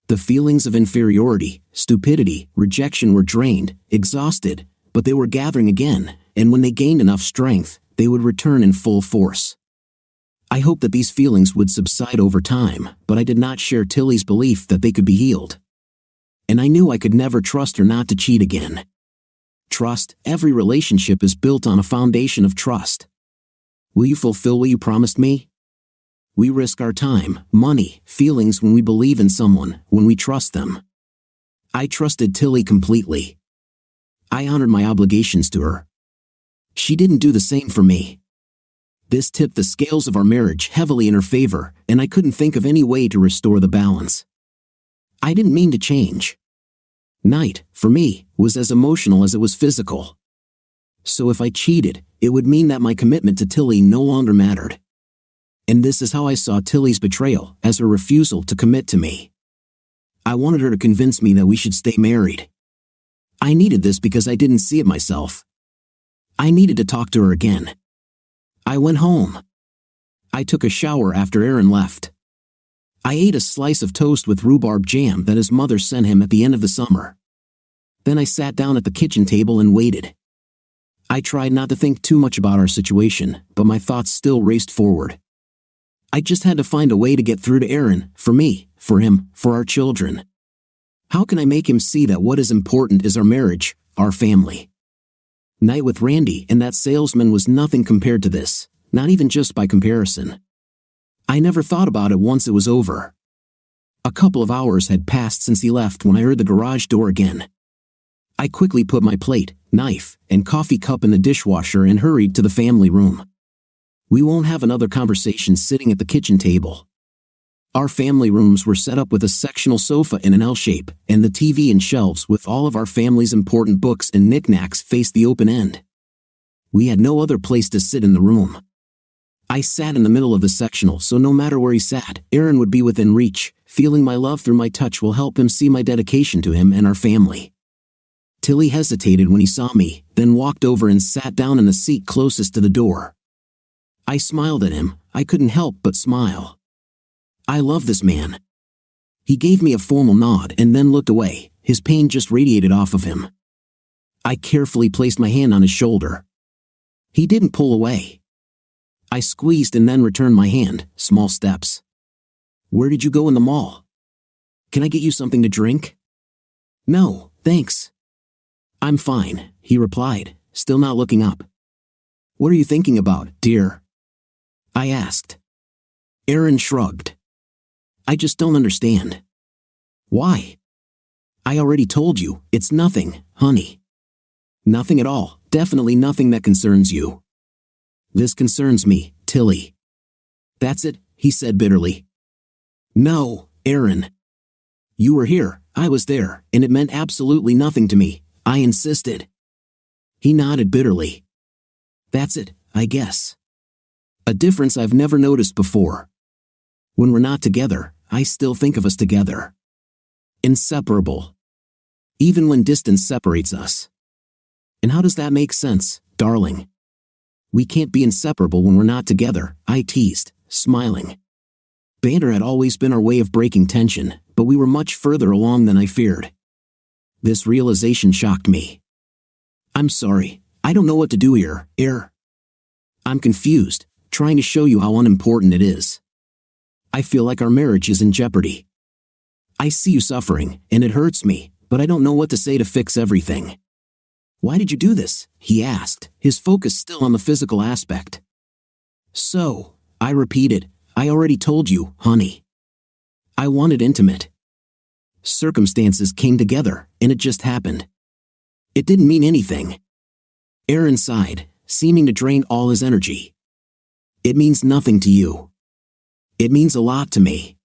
The feelings of inferiority, stupidity, rejection were drained, exhausted, but they were gathering again, and when they gained enough strength, they would return in full force. I hoped that these feelings would subside over time, but I did not share Tilly's belief that they could be healed. And I knew I could never trust her not to cheat again. Trust, every relationship is built on a foundation of trust. Will you fulfill what you promised me? We risk our time, money, feelings when we believe in someone, when we trust them. I trusted Tilly completely. I honored my obligations to her. She didn't do the same for me. This tipped the scales of our marriage heavily in her favor, and I couldn't think of any way to restore the balance. I didn't mean to change. Night, for me, was as emotional as it was physical. So if I cheated, it would mean that my commitment to Tilly no longer mattered. And this is how I saw Tilly's betrayal, as her refusal to commit to me. I wanted her to convince me that we should stay married. I needed this because I didn't see it myself. I needed to talk to her again. I went home. I took a shower after Aaron left. I ate a slice of toast with rhubarb jam that his mother sent him at the end of the summer. Then I sat down at the kitchen table and waited. I tried not to think too much about our situation, but my thoughts still raced forward. I just had to find a way to get through to Aaron, for me, for him, for our children. How can I make him see that what is important is our marriage, our family? Night with Randy and that salesman was nothing compared to this, not even just by comparison. I never thought about it once it was over. A couple of hours had passed since he left when I heard the garage door again. I quickly put my plate, knife, and coffee cup in the dishwasher and hurried to the family room. We won't have another conversation sitting at the kitchen table. Our family rooms were set up with a sectional sofa in an L shape, and the TV and shelves with all of our family's important books and knickknacks faced the open end. We had no other place to sit in the room. I sat in the middle of the sectional, so no matter where he sat, Aaron would be within reach. Feeling my love through my touch will help him see my dedication to him and our family. Tilly hesitated when he saw me, then walked over and sat down in the seat closest to the door. I smiled at him. I couldn't help but smile. I love this man. He gave me a formal nod and then looked away. His pain just radiated off of him. I carefully placed my hand on his shoulder. He didn't pull away. I squeezed and then returned my hand, small steps. Where did you go in the mall? Can I get you something to drink? No, thanks. I'm fine, he replied, still not looking up. What are you thinking about, dear? I asked. Aaron shrugged. I just don't understand. Why? I already told you, it's nothing, honey. Nothing at all, definitely nothing that concerns you. This concerns me, Tilly. That's it, he said bitterly. No, Aaron. You were here, I was there, and it meant absolutely nothing to me, I insisted. He nodded bitterly. That's it, I guess. A difference I've never noticed before. When we're not together, I still think of us together. Inseparable. Even when distance separates us. And how does that make sense, darling? We can't be inseparable when we're not together, I teased, smiling. Banter had always been our way of breaking tension, but we were much further along than I feared. This realization shocked me. I'm sorry, I don't know what to do here, I'm confused, trying to show you how unimportant it is. I feel like our marriage is in jeopardy. I see you suffering, and it hurts me, but I don't know what to say to fix everything. Why did you do this? He asked, his focus still on the physical aspect. So, I repeated, I already told you, honey. I wanted intimate. Circumstances came together, and it just happened. It didn't mean anything. Aaron sighed, seeming to drain all his energy. It means nothing to you. It means a lot to me.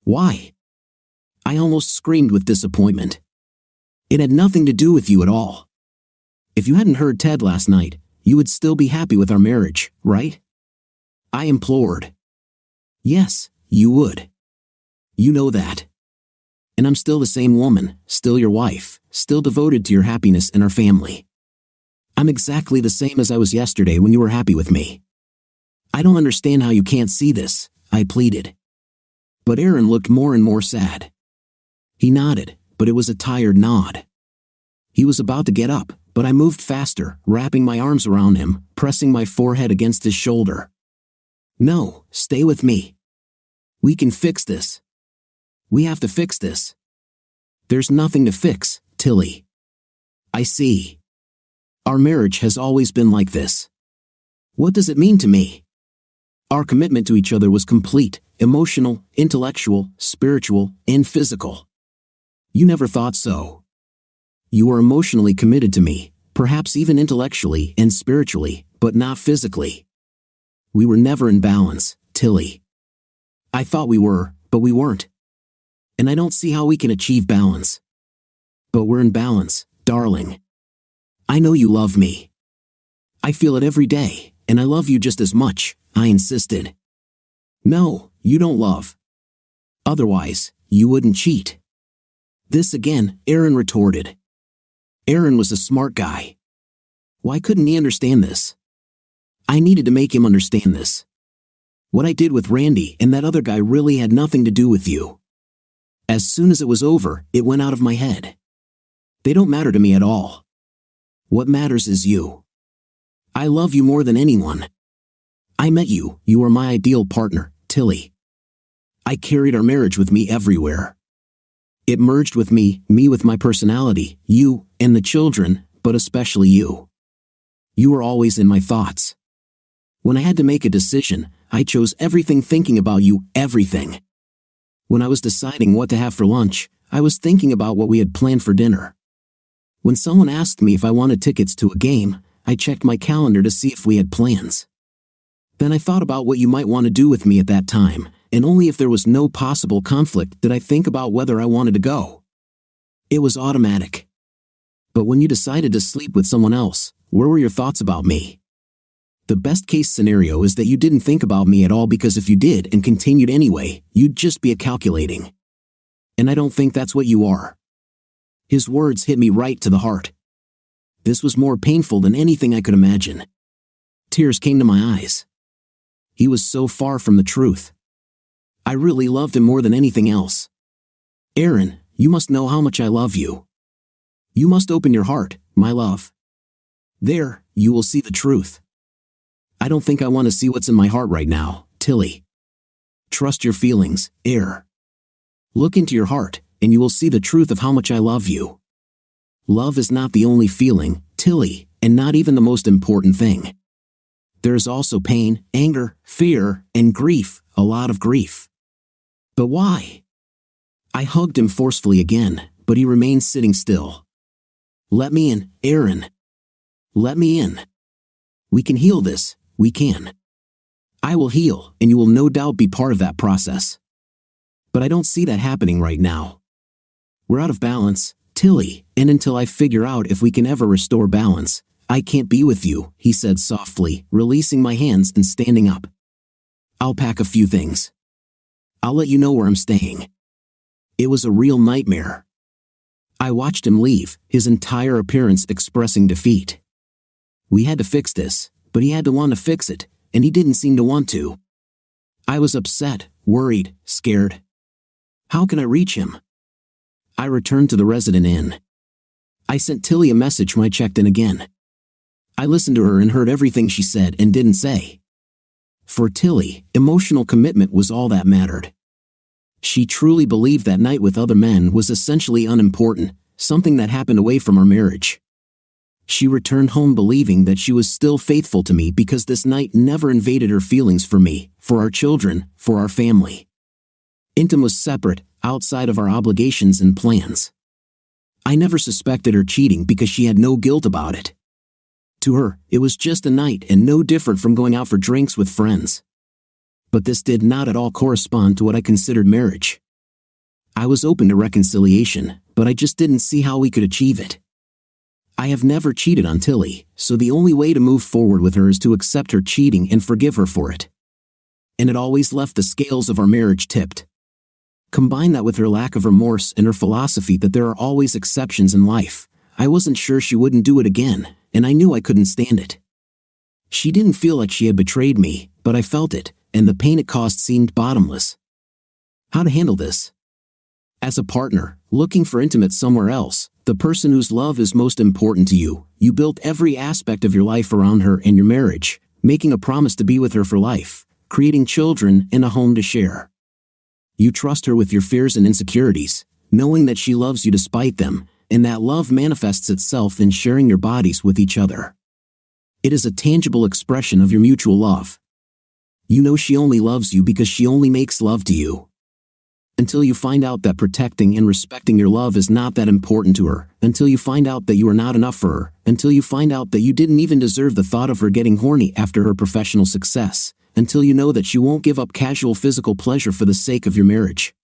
Why? I almost screamed with disappointment. It had nothing to do with you at all. If you hadn't heard Ted last night, you would still be happy with our marriage, right? I implored. Yes, you would. You know that. And I'm still the same woman, still your wife, still devoted to your happiness and our family. I'm exactly the same as I was yesterday when you were happy with me. I don't understand how you can't see this, I pleaded. But Aaron looked more and more sad. He nodded, but it was a tired nod. He was about to get up, but I moved faster, wrapping my arms around him, pressing my forehead against his shoulder. No, stay with me. We can fix this. We have to fix this. There's nothing to fix, Tilly. I see. Our marriage has always been like this. What does it mean to me? Our commitment to each other was complete, emotional, intellectual, spiritual, and physical. You never thought so. You were emotionally committed to me, perhaps even intellectually and spiritually, but not physically. We were never in balance, Tilly. I thought we were, but we weren't. And I don't see how we can achieve balance. But we're in balance, darling. I know you love me. I feel it every day, and I love you just as much, I insisted. No, you don't love. Otherwise, you wouldn't cheat. This again, Aaron retorted. Aaron was a smart guy. Why couldn't he understand this? I needed to make him understand this. What I did with Randy and that other guy really had nothing to do with you. As soon as it was over, it went out of my head. They don't matter to me at all. What matters is you. I love you more than anyone. I met you, you were my ideal partner, Tilly. I carried our marriage with me everywhere. It merged with me with my personality, you, and the children, but especially you. You were always in my thoughts. When I had to make a decision, I chose everything thinking about you, everything. When I was deciding what to have for lunch, I was thinking about what we had planned for dinner. When someone asked me if I wanted tickets to a game, I checked my calendar to see if we had plans. Then I thought about what you might want to do with me at that time, and only if there was no possible conflict did I think about whether I wanted to go. It was automatic. But when you decided to sleep with someone else, where were your thoughts about me? The best case scenario is that you didn't think about me at all, because if you did and continued anyway, you'd just be calculating. And I don't think that's what you are. His words hit me right to the heart. This was more painful than anything I could imagine. Tears came to my eyes. He was so far from the truth. I really loved him more than anything else. Aaron, you must know how much I love you. You must open your heart, my love. There, you will see the truth. I don't think I want to see what's in my heart right now, Tilly. Trust your feelings, Air. Look into your heart, and you will see the truth of how much I love you. Love is not the only feeling, Tilly, and not even the most important thing. There is also pain, anger, fear, and grief, a lot of grief. But why? I hugged him forcefully again, but he remained sitting still. Let me in, Aaron. Let me in. We can heal this, we can. I will heal, and you will no doubt be part of that process. But I don't see that happening right now. We're out of balance, Tilly, and until I figure out if we can ever restore balance, I can't be with you, he said softly, releasing my hands and standing up. I'll pack a few things. I'll let you know where I'm staying. It was a real nightmare. I watched him leave, his entire appearance expressing defeat. We had to fix this, but he had to want to fix it, and he didn't seem to want to. I was upset, worried, scared. How can I reach him? I returned to the Resident Inn. I sent Tilly a message when I checked in again. I listened to her and heard everything she said and didn't say. For Tilly, emotional commitment was all that mattered. She truly believed that night with other men was essentially unimportant, something that happened away from our marriage. She returned home believing that she was still faithful to me because this night never invaded her feelings for me, for our children, for our family. Intim was separate, outside of our obligations and plans. I never suspected her cheating because she had no guilt about it. To her, it was just a night and no different from going out for drinks with friends. But this did not at all correspond to what I considered marriage. I was open to reconciliation, but I just didn't see how we could achieve it. I have never cheated on Tilly, so the only way to move forward with her is to accept her cheating and forgive her for it. And it always left the scales of our marriage tipped. Combine that with her lack of remorse and her philosophy that there are always exceptions in life, I wasn't sure she wouldn't do it again, and I knew I couldn't stand it. She didn't feel like she had betrayed me, but I felt it, and the pain it caused seemed bottomless. How to handle this? As a partner, looking for intimate somewhere else, the person whose love is most important to you, you built every aspect of your life around her and your marriage, making a promise to be with her for life, creating children and a home to share. You trust her with your fears and insecurities, knowing that she loves you despite them, and that love manifests itself in sharing your bodies with each other. It is a tangible expression of your mutual love. You know she only loves you because she only makes love to you. Until you find out that protecting and respecting your love is not that important to her, until you find out that you are not enough for her, until you find out that you didn't even deserve the thought of her getting horny after her professional success, until you know that she won't give up casual physical pleasure for the sake of your marriage.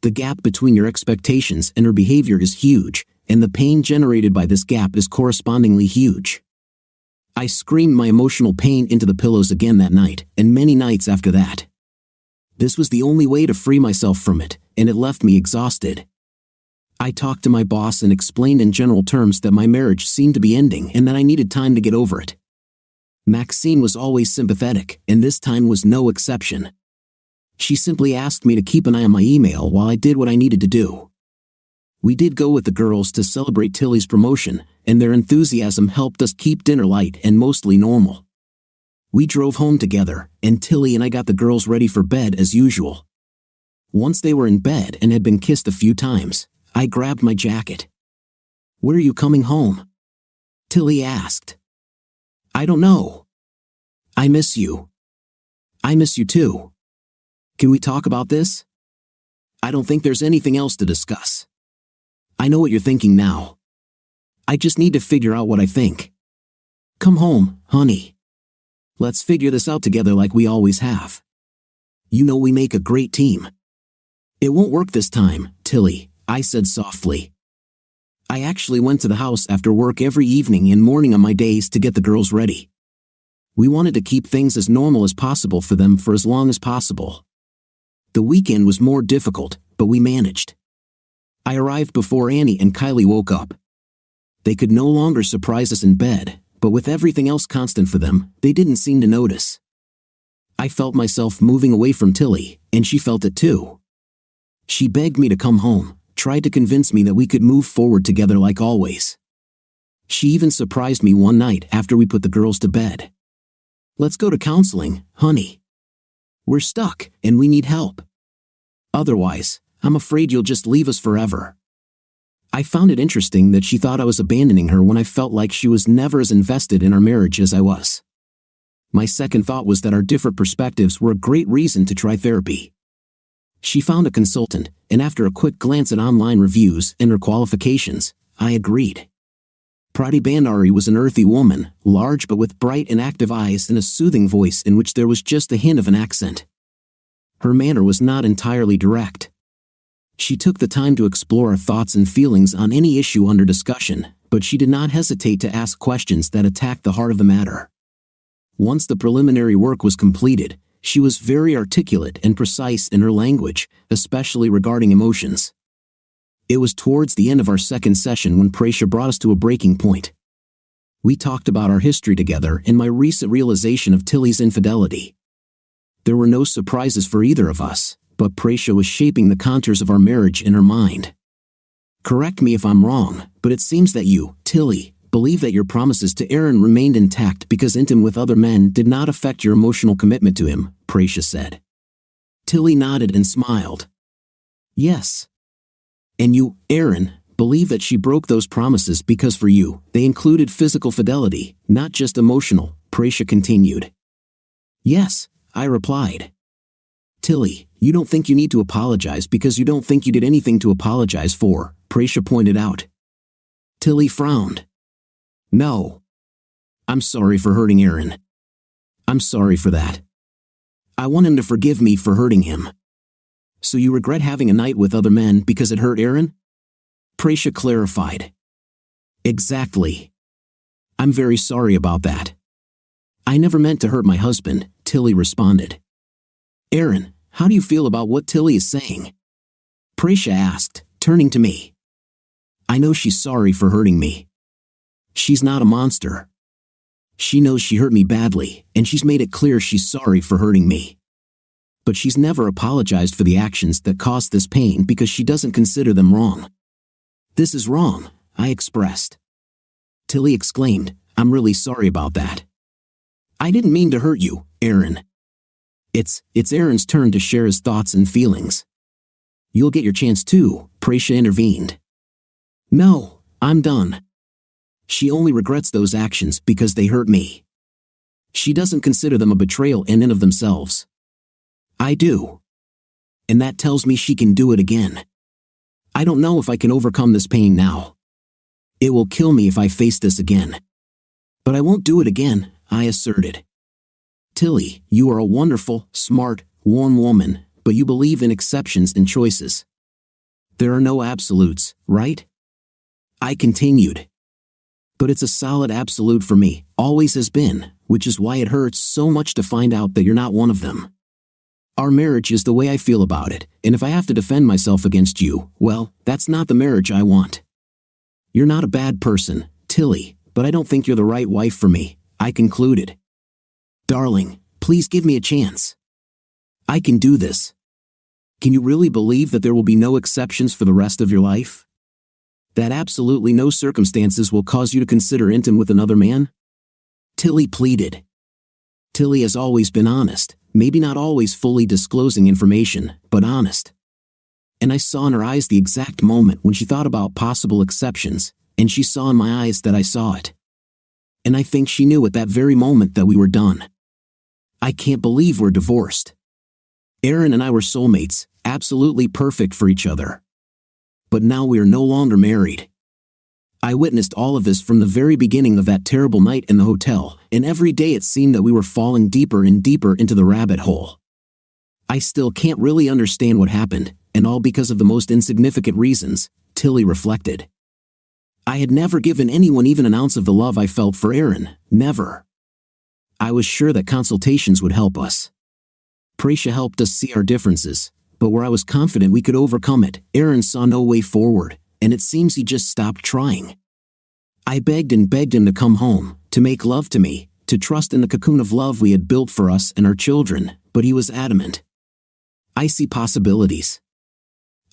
The gap between your expectations and her behavior is huge, and the pain generated by this gap is correspondingly huge. I screamed my emotional pain into the pillows again that night, and many nights after that. This was the only way to free myself from it, and it left me exhausted. I talked to my boss and explained in general terms that my marriage seemed to be ending and that I needed time to get over it. Maxine was always sympathetic, and this time was no exception. She simply asked me to keep an eye on my email while I did what I needed to do. We did go with the girls to celebrate Tilly's promotion, and their enthusiasm helped us keep dinner light and mostly normal. We drove home together, and Tilly and I got the girls ready for bed as usual. Once they were in bed and had been kissed a few times, I grabbed my jacket. "When are you coming home?" Tilly asked. "I don't know. I miss you." "I miss you too. Can we talk about this?" "I don't think there's anything else to discuss. I know what you're thinking now. I just need to figure out what I think. Come home, honey. Let's figure this out together like we always have. You know we make a great team." "It won't work this time, Tilly," I said softly. I actually went to the house after work every evening and morning on my days to get the girls ready. We wanted to keep things as normal as possible for them for as long as possible. The weekend was more difficult, but we managed. I arrived before Annie and Kylie woke up. They could no longer surprise us in bed, but with everything else constant for them, they didn't seem to notice. I felt myself moving away from Tilly, and she felt it too. She begged me to come home, tried to convince me that we could move forward together like always. She even surprised me one night after we put the girls to bed. "Let's go to counseling, honey. We're stuck, and we need help. Otherwise, I'm afraid you'll just leave us forever." I found it interesting that she thought I was abandoning her when I felt like she was never as invested in our marriage as I was. My second thought was that our different perspectives were a great reason to try therapy. She found a consultant, and after a quick glance at online reviews and her qualifications, I agreed. Pratibandari was an earthy woman, large but with bright and active eyes and a soothing voice in which there was just a hint of an accent. Her manner was not entirely direct. She took the time to explore our thoughts and feelings on any issue under discussion, but she did not hesitate to ask questions that attacked the heart of the matter. Once the preliminary work was completed, she was very articulate and precise in her language, especially regarding emotions. It was towards the end of our second session when Prasha brought us to a breaking point. We talked about our history together and my recent realization of Tilly's infidelity. There were no surprises for either of us, but Prasha was shaping the contours of our marriage in her mind. "Correct me if I'm wrong, but it seems that you, Tilly, believe that your promises to Aaron remained intact because intimacy with other men did not affect your emotional commitment to him," Prasha said. Tilly nodded and smiled. "Yes. And you, Aaron, believe that she broke those promises because for you, they included physical fidelity, not just emotional," Prasha continued. "Yes," I replied. "Tilly, you don't think you need to apologize because you don't think you did anything to apologize for," Prasha pointed out. Tilly frowned. "No. I'm sorry for hurting Aaron. I'm sorry for that. I want him to forgive me for hurting him." "So you regret having a night with other men because it hurt Aaron?" Prasha clarified. "Exactly. I'm very sorry about that. I never meant to hurt my husband," Tilly responded. "Aaron, how do you feel about what Tilly is saying?" Prasha asked, turning to me. "I know she's sorry for hurting me. She's not a monster. She knows she hurt me badly, and she's made it clear she's sorry for hurting me. But she's never apologized for the actions that caused this pain because she doesn't consider them wrong." "This is wrong," I expressed. Tilly exclaimed, "I'm really sorry about that. I didn't mean to hurt you, Aaron." It's Aaron's turn to share his thoughts and feelings." "You'll get your chance too," Prasha intervened. "No, I'm done. She only regrets those actions because they hurt me. She doesn't consider them a betrayal in and of themselves. I do. And that tells me she can do it again. I don't know if I can overcome this pain now. It will kill me if I face this again. But I won't do it again," I asserted. "Tilly, you are a wonderful, smart, warm woman, but you believe in exceptions and choices. There are no absolutes, right?" I continued. "But it's a solid absolute for me, always has been, which is why it hurts so much to find out that you're not one of them. Our marriage is the way I feel about it, and if I have to defend myself against you, well, that's not the marriage I want. You're not a bad person, Tilly, but I don't think you're the right wife for me," I concluded. "Darling, please give me a chance. I can do this. Can you really believe that there will be no exceptions for the rest of your life? That absolutely no circumstances will cause you to consider intimacy with another man?" Tilly pleaded. Tilly has always been honest, maybe not always fully disclosing information, but honest. And I saw in her eyes the exact moment when she thought about possible exceptions, and she saw in my eyes that I saw it. And I think she knew at that very moment that we were done. I can't believe we're divorced. Aaron and I were soulmates, absolutely perfect for each other. But now we are no longer married. I witnessed all of this from the very beginning of that terrible night in the hotel, and every day it seemed that we were falling deeper and deeper into the rabbit hole. I still can't really understand what happened, and all because of the most insignificant reasons, Tilly reflected. I had never given anyone even an ounce of the love I felt for Aaron, never. I was sure that consultations would help us. Prasha helped us see our differences, but where I was confident we could overcome it, Aaron saw no way forward, and it seems he just stopped trying. I begged and begged him to come home, to make love to me, to trust in the cocoon of love we had built for us and our children, but he was adamant. I see possibilities.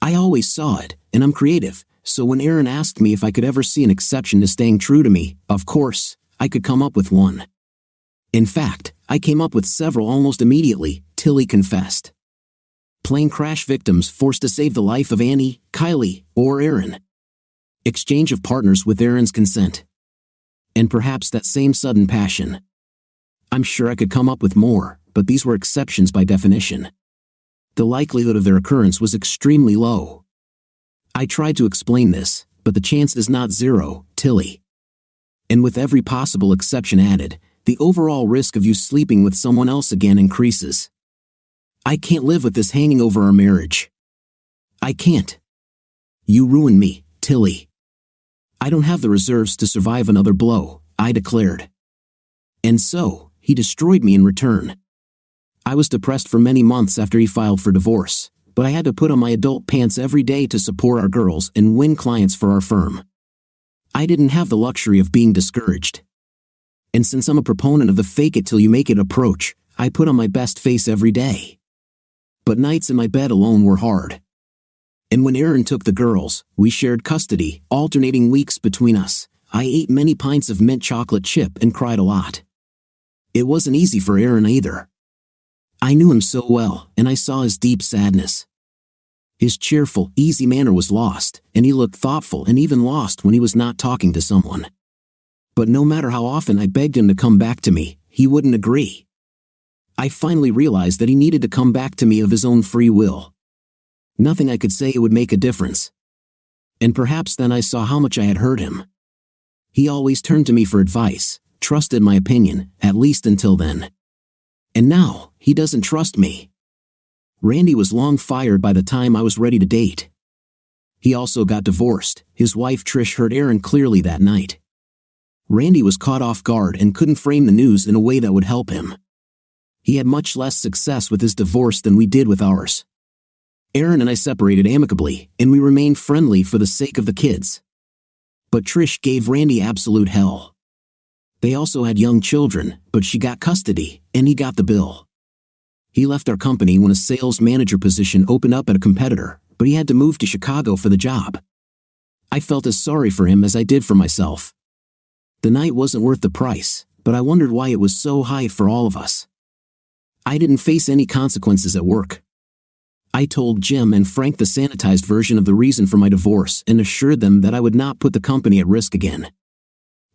I always saw it, and I'm creative, so when Aaron asked me if I could ever see an exception to staying true to me, of course, I could come up with one. In fact, I came up with several almost immediately, Tilly confessed. Plane crash victims forced to save the life of Annie, Kylie, or Aaron. Exchange of partners with Aaron's consent. And perhaps that same sudden passion. I'm sure I could come up with more, but these were exceptions by definition. The likelihood of their occurrence was extremely low. I tried to explain this, but the chance is not zero, Tilly. And with every possible exception added, the overall risk of you sleeping with someone else again increases. I can't live with this hanging over our marriage. I can't. You ruined me, Tilly. I don't have the reserves to survive another blow, I declared. And so, he destroyed me in return. I was depressed for many months after he filed for divorce, but I had to put on my adult pants every day to support our girls and win clients for our firm. I didn't have the luxury of being discouraged. And since I'm a proponent of the fake it till you make it approach, I put on my best face every day. But nights in my bed alone were hard. And when Aaron took the girls, we shared custody, alternating weeks between us. I ate many pints of mint chocolate chip and cried a lot. It wasn't easy for Aaron either. I knew him so well, and I saw his deep sadness. His cheerful, easy manner was lost, and he looked thoughtful and even lost when he was not talking to someone. But no matter how often I begged him to come back to me, he wouldn't agree. I finally realized that he needed to come back to me of his own free will. Nothing I could say would make a difference. And perhaps then I saw how much I had hurt him. He always turned to me for advice, trusted my opinion, at least until then. And now, he doesn't trust me. Randy was long fired by the time I was ready to date. He also got divorced. His wife Trish heard Aaron clearly that night. Randy was caught off guard and couldn't frame the news in a way that would help him. He had much less success with his divorce than we did with ours. Aaron and I separated amicably, and we remained friendly for the sake of the kids. But Trish gave Randy absolute hell. They also had young children, but she got custody, and he got the bill. He left our company when a sales manager position opened up at a competitor, but he had to move to Chicago for the job. I felt as sorry for him as I did for myself. The night wasn't worth the price, but I wondered why it was so high for all of us. I didn't face any consequences at work. I told Jim and Frank the sanitized version of the reason for my divorce and assured them that I would not put the company at risk again.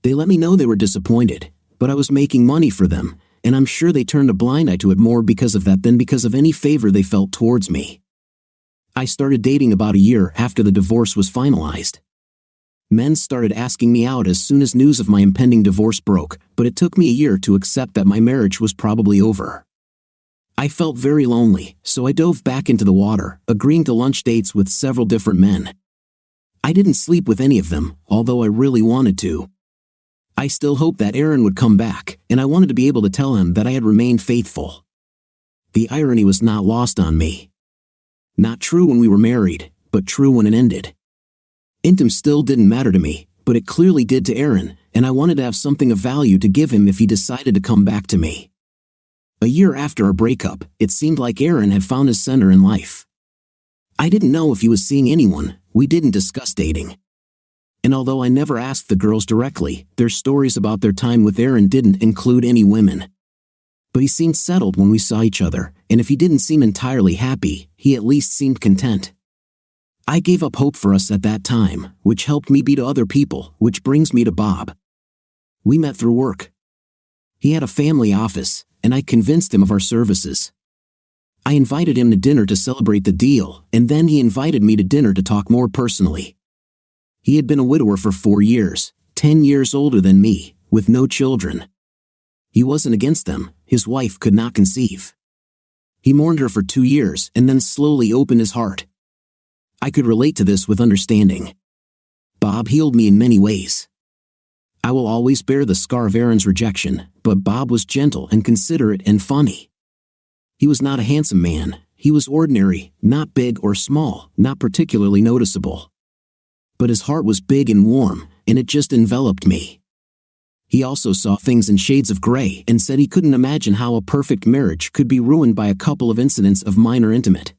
They let me know they were disappointed, but I was making money for them, and I'm sure they turned a blind eye to it more because of that than because of any favor they felt towards me. I started dating about a year after the divorce was finalized. Men started asking me out as soon as news of my impending divorce broke, but it took me a year to accept that my marriage was probably over. I felt very lonely, so I dove back into the water, agreeing to lunch dates with several different men. I didn't sleep with any of them, although I really wanted to. I still hoped that Aaron would come back, and I wanted to be able to tell him that I had remained faithful. The irony was not lost on me. Not true when we were married, but true when it ended. Intim still didn't matter to me, but it clearly did to Aaron, and I wanted to have something of value to give him if he decided to come back to me. A year after our breakup, it seemed like Aaron had found his center in life. I didn't know if he was seeing anyone. We didn't discuss dating. And although I never asked the girls directly, their stories about their time with Aaron didn't include any women. But he seemed settled when we saw each other, and if he didn't seem entirely happy, he at least seemed content. I gave up hope for us at that time, which helped me be to other people, which brings me to Bob. We met through work. He had a family office, and I convinced him of our services. I invited him to dinner to celebrate the deal, and then he invited me to dinner to talk more personally. He had been a widower for 4 years, 10 years older than me, with no children. He wasn't against them, his wife could not conceive. He mourned her for 2 years and then slowly opened his heart. I could relate to this with understanding. Bob healed me in many ways. I will always bear the scar of Aaron's rejection, but Bob was gentle and considerate and funny. He was not a handsome man, He was ordinary, not big or small, not particularly noticeable. But his heart was big and warm, and it just enveloped me. He also saw things in shades of gray and said he couldn't imagine how a perfect marriage could be ruined by a couple of incidents of minor intimate.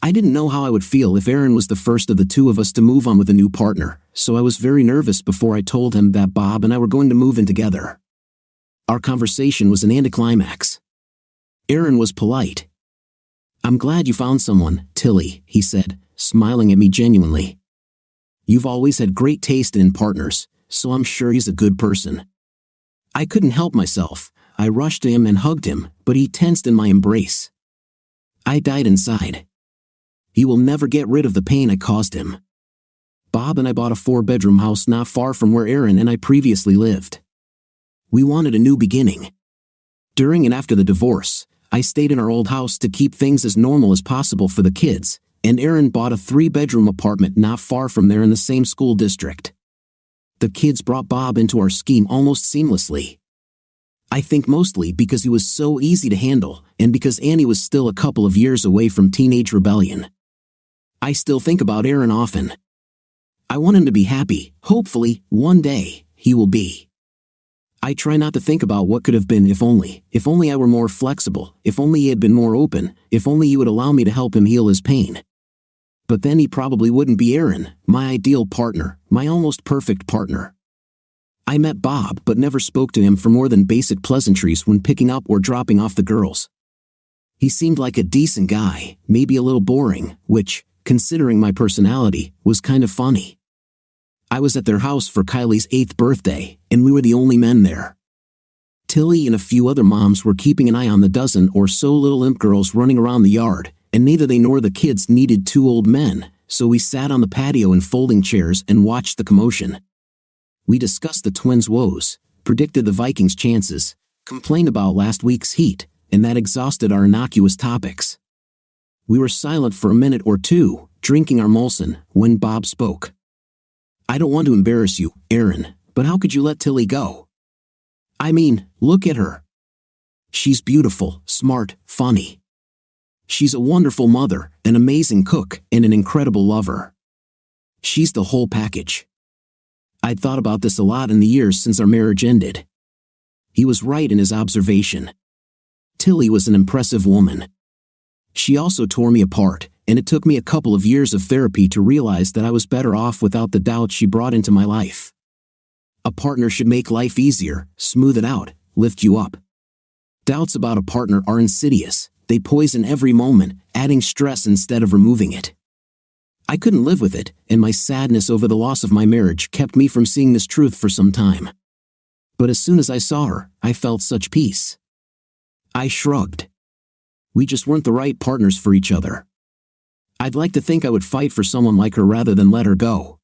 I didn't know how I would feel if Aaron was the first of the two of us to move on with a new partner, so I was very nervous before I told him that Bob and I were going to move in together. Our conversation was an anticlimax. Aaron was polite. "I'm glad you found someone, Tilly," he said, smiling at me genuinely. "You've always had great taste in partners, so I'm sure he's a good person." I couldn't help myself. I rushed to him and hugged him, but he tensed in my embrace. I died inside. He will never get rid of the pain I caused him. Bob and I bought a 4-bedroom house not far from where Aaron and I previously lived. We wanted a new beginning. During and after the divorce, I stayed in our old house to keep things as normal as possible for the kids, and Aaron bought a 3-bedroom apartment not far from there in the same school district. The kids brought Bob into our scheme almost seamlessly. I think mostly because he was so easy to handle, and because Annie was still a couple of years away from teenage rebellion. I still think about Aaron often. I want him to be happy. Hopefully, one day, he will be. I try not to think about what could have been if only I were more flexible, if only he had been more open, if only he would allow me to help him heal his pain. But then he probably wouldn't be Aaron, my ideal partner, my almost perfect partner. I met Bob but never spoke to him for more than basic pleasantries when picking up or dropping off the girls. He seemed like a decent guy, maybe a little boring, which, considering my personality, was kind of funny. I was at their house for Kylie's 8th birthday, and we were the only men there. Tilly and a few other moms were keeping an eye on the dozen or so little imp girls running around the yard, and neither they nor the kids needed 2 old men, so we sat on the patio in folding chairs and watched the commotion. We discussed the twins' woes, predicted the Vikings' chances, complained about last week's heat, and that exhausted our innocuous topics. We were silent for a minute or two, drinking our Molson, when Bob spoke. "I don't want to embarrass you, Aaron, but how could you let Tilly go? I mean, look at her. She's beautiful, smart, funny. She's a wonderful mother, an amazing cook, and an incredible lover. She's the whole package." I'd thought about this a lot in the years since our marriage ended. He was right in his observation. Tilly was an impressive woman. She also tore me apart, and it took me a couple of years of therapy to realize that I was better off without the doubt she brought into my life. A partner should make life easier, smooth it out, lift you up. Doubts about a partner are insidious. They poison every moment, adding stress instead of removing it. I couldn't live with it, and my sadness over the loss of my marriage kept me from seeing this truth for some time. But as soon as I saw her, I felt such peace. I shrugged. We just weren't the right partners for each other. I'd like to think I would fight for someone like her rather than let her go.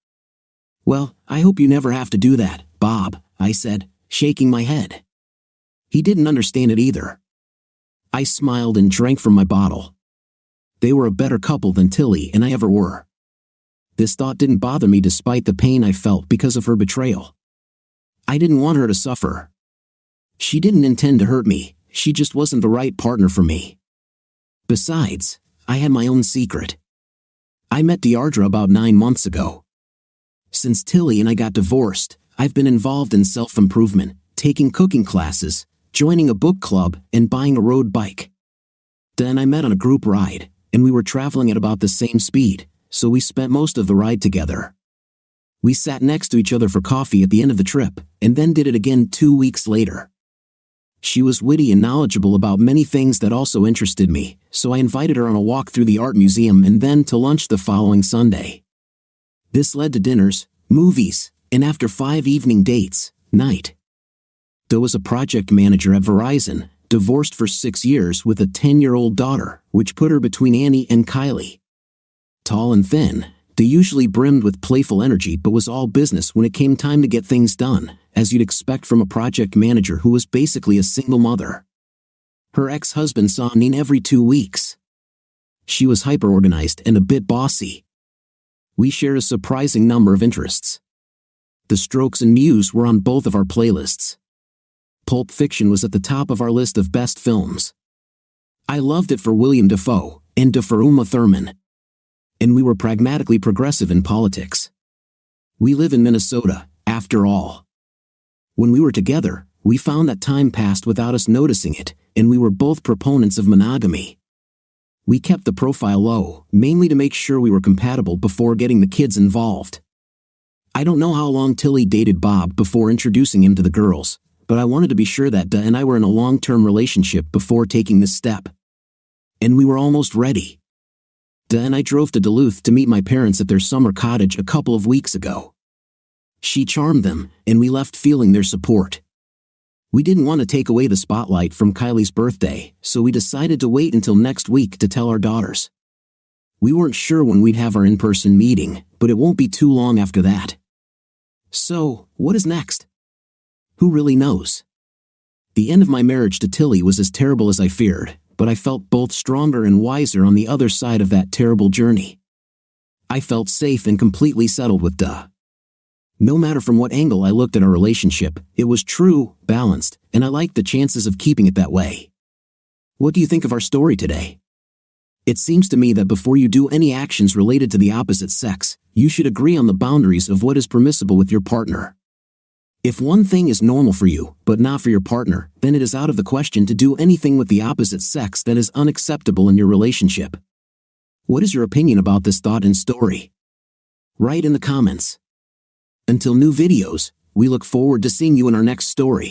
"Well, I hope you never have to do that, Bob," I said, shaking my head. He didn't understand it either. I smiled and drank from my bottle. They were a better couple than Tilly and I ever were. This thought didn't bother me despite the pain I felt because of her betrayal. I didn't want her to suffer. She didn't intend to hurt me, she just wasn't the right partner for me. Besides, I had my own secret. I met Deardra about 9 months ago. Since Tilly and I got divorced, I've been involved in self-improvement, taking cooking classes, joining a book club, and buying a road bike. Then I met on a group ride, and we were traveling at about the same speed, so we spent most of the ride together. We sat next to each other for coffee at the end of the trip, and then did it again 2 weeks later. She was witty and knowledgeable about many things that also interested me, so I invited her on a walk through the art museum and then to lunch the following Sunday. This led to dinners, movies, and after 5 evening dates, night. There was a project manager at Verizon, divorced for 6 years with a 10-year-old daughter, which put her between Annie and Kylie. Tall and thin, they usually brimmed with playful energy but was all business when it came time to get things done, as you'd expect from a project manager who was basically a single mother. Her ex-husband saw Neen every 2 weeks. She was hyper-organized and a bit bossy. We shared a surprising number of interests. The Strokes and Muse were on both of our playlists. Pulp Fiction was at the top of our list of best films. I loved it for William Defoe, and for Uma Thurman. And we were pragmatically progressive in politics. We live in Minnesota, after all. When we were together, we found that time passed without us noticing it, and we were both proponents of monogamy. We kept the profile low, mainly to make sure we were compatible before getting the kids involved. I don't know how long Tilly dated Bob before introducing him to the girls, but I wanted to be sure that Da and I were in a long-term relationship before taking this step. And we were almost ready. Da and I drove to Duluth to meet my parents at their summer cottage a couple of weeks ago. She charmed them, and we left feeling their support. We didn't want to take away the spotlight from Kylie's birthday, so we decided to wait until next week to tell our daughters. We weren't sure when we'd have our in-person meeting, but it won't be too long after that. So, what is next? Who really knows? The end of my marriage to Tilly was as terrible as I feared, but I felt both stronger and wiser on the other side of that terrible journey. I felt safe and completely settled with Da. No matter from what angle I looked at our relationship, it was true, balanced, and I liked the chances of keeping it that way. What do you think of our story today? It seems to me that before you do any actions related to the opposite sex, you should agree on the boundaries of what is permissible with your partner. If one thing is normal for you, but not for your partner, then it is out of the question to do anything with the opposite sex that is unacceptable in your relationship. What is your opinion about this thought and story? Write in the comments. Until new videos, we look forward to seeing you in our next story.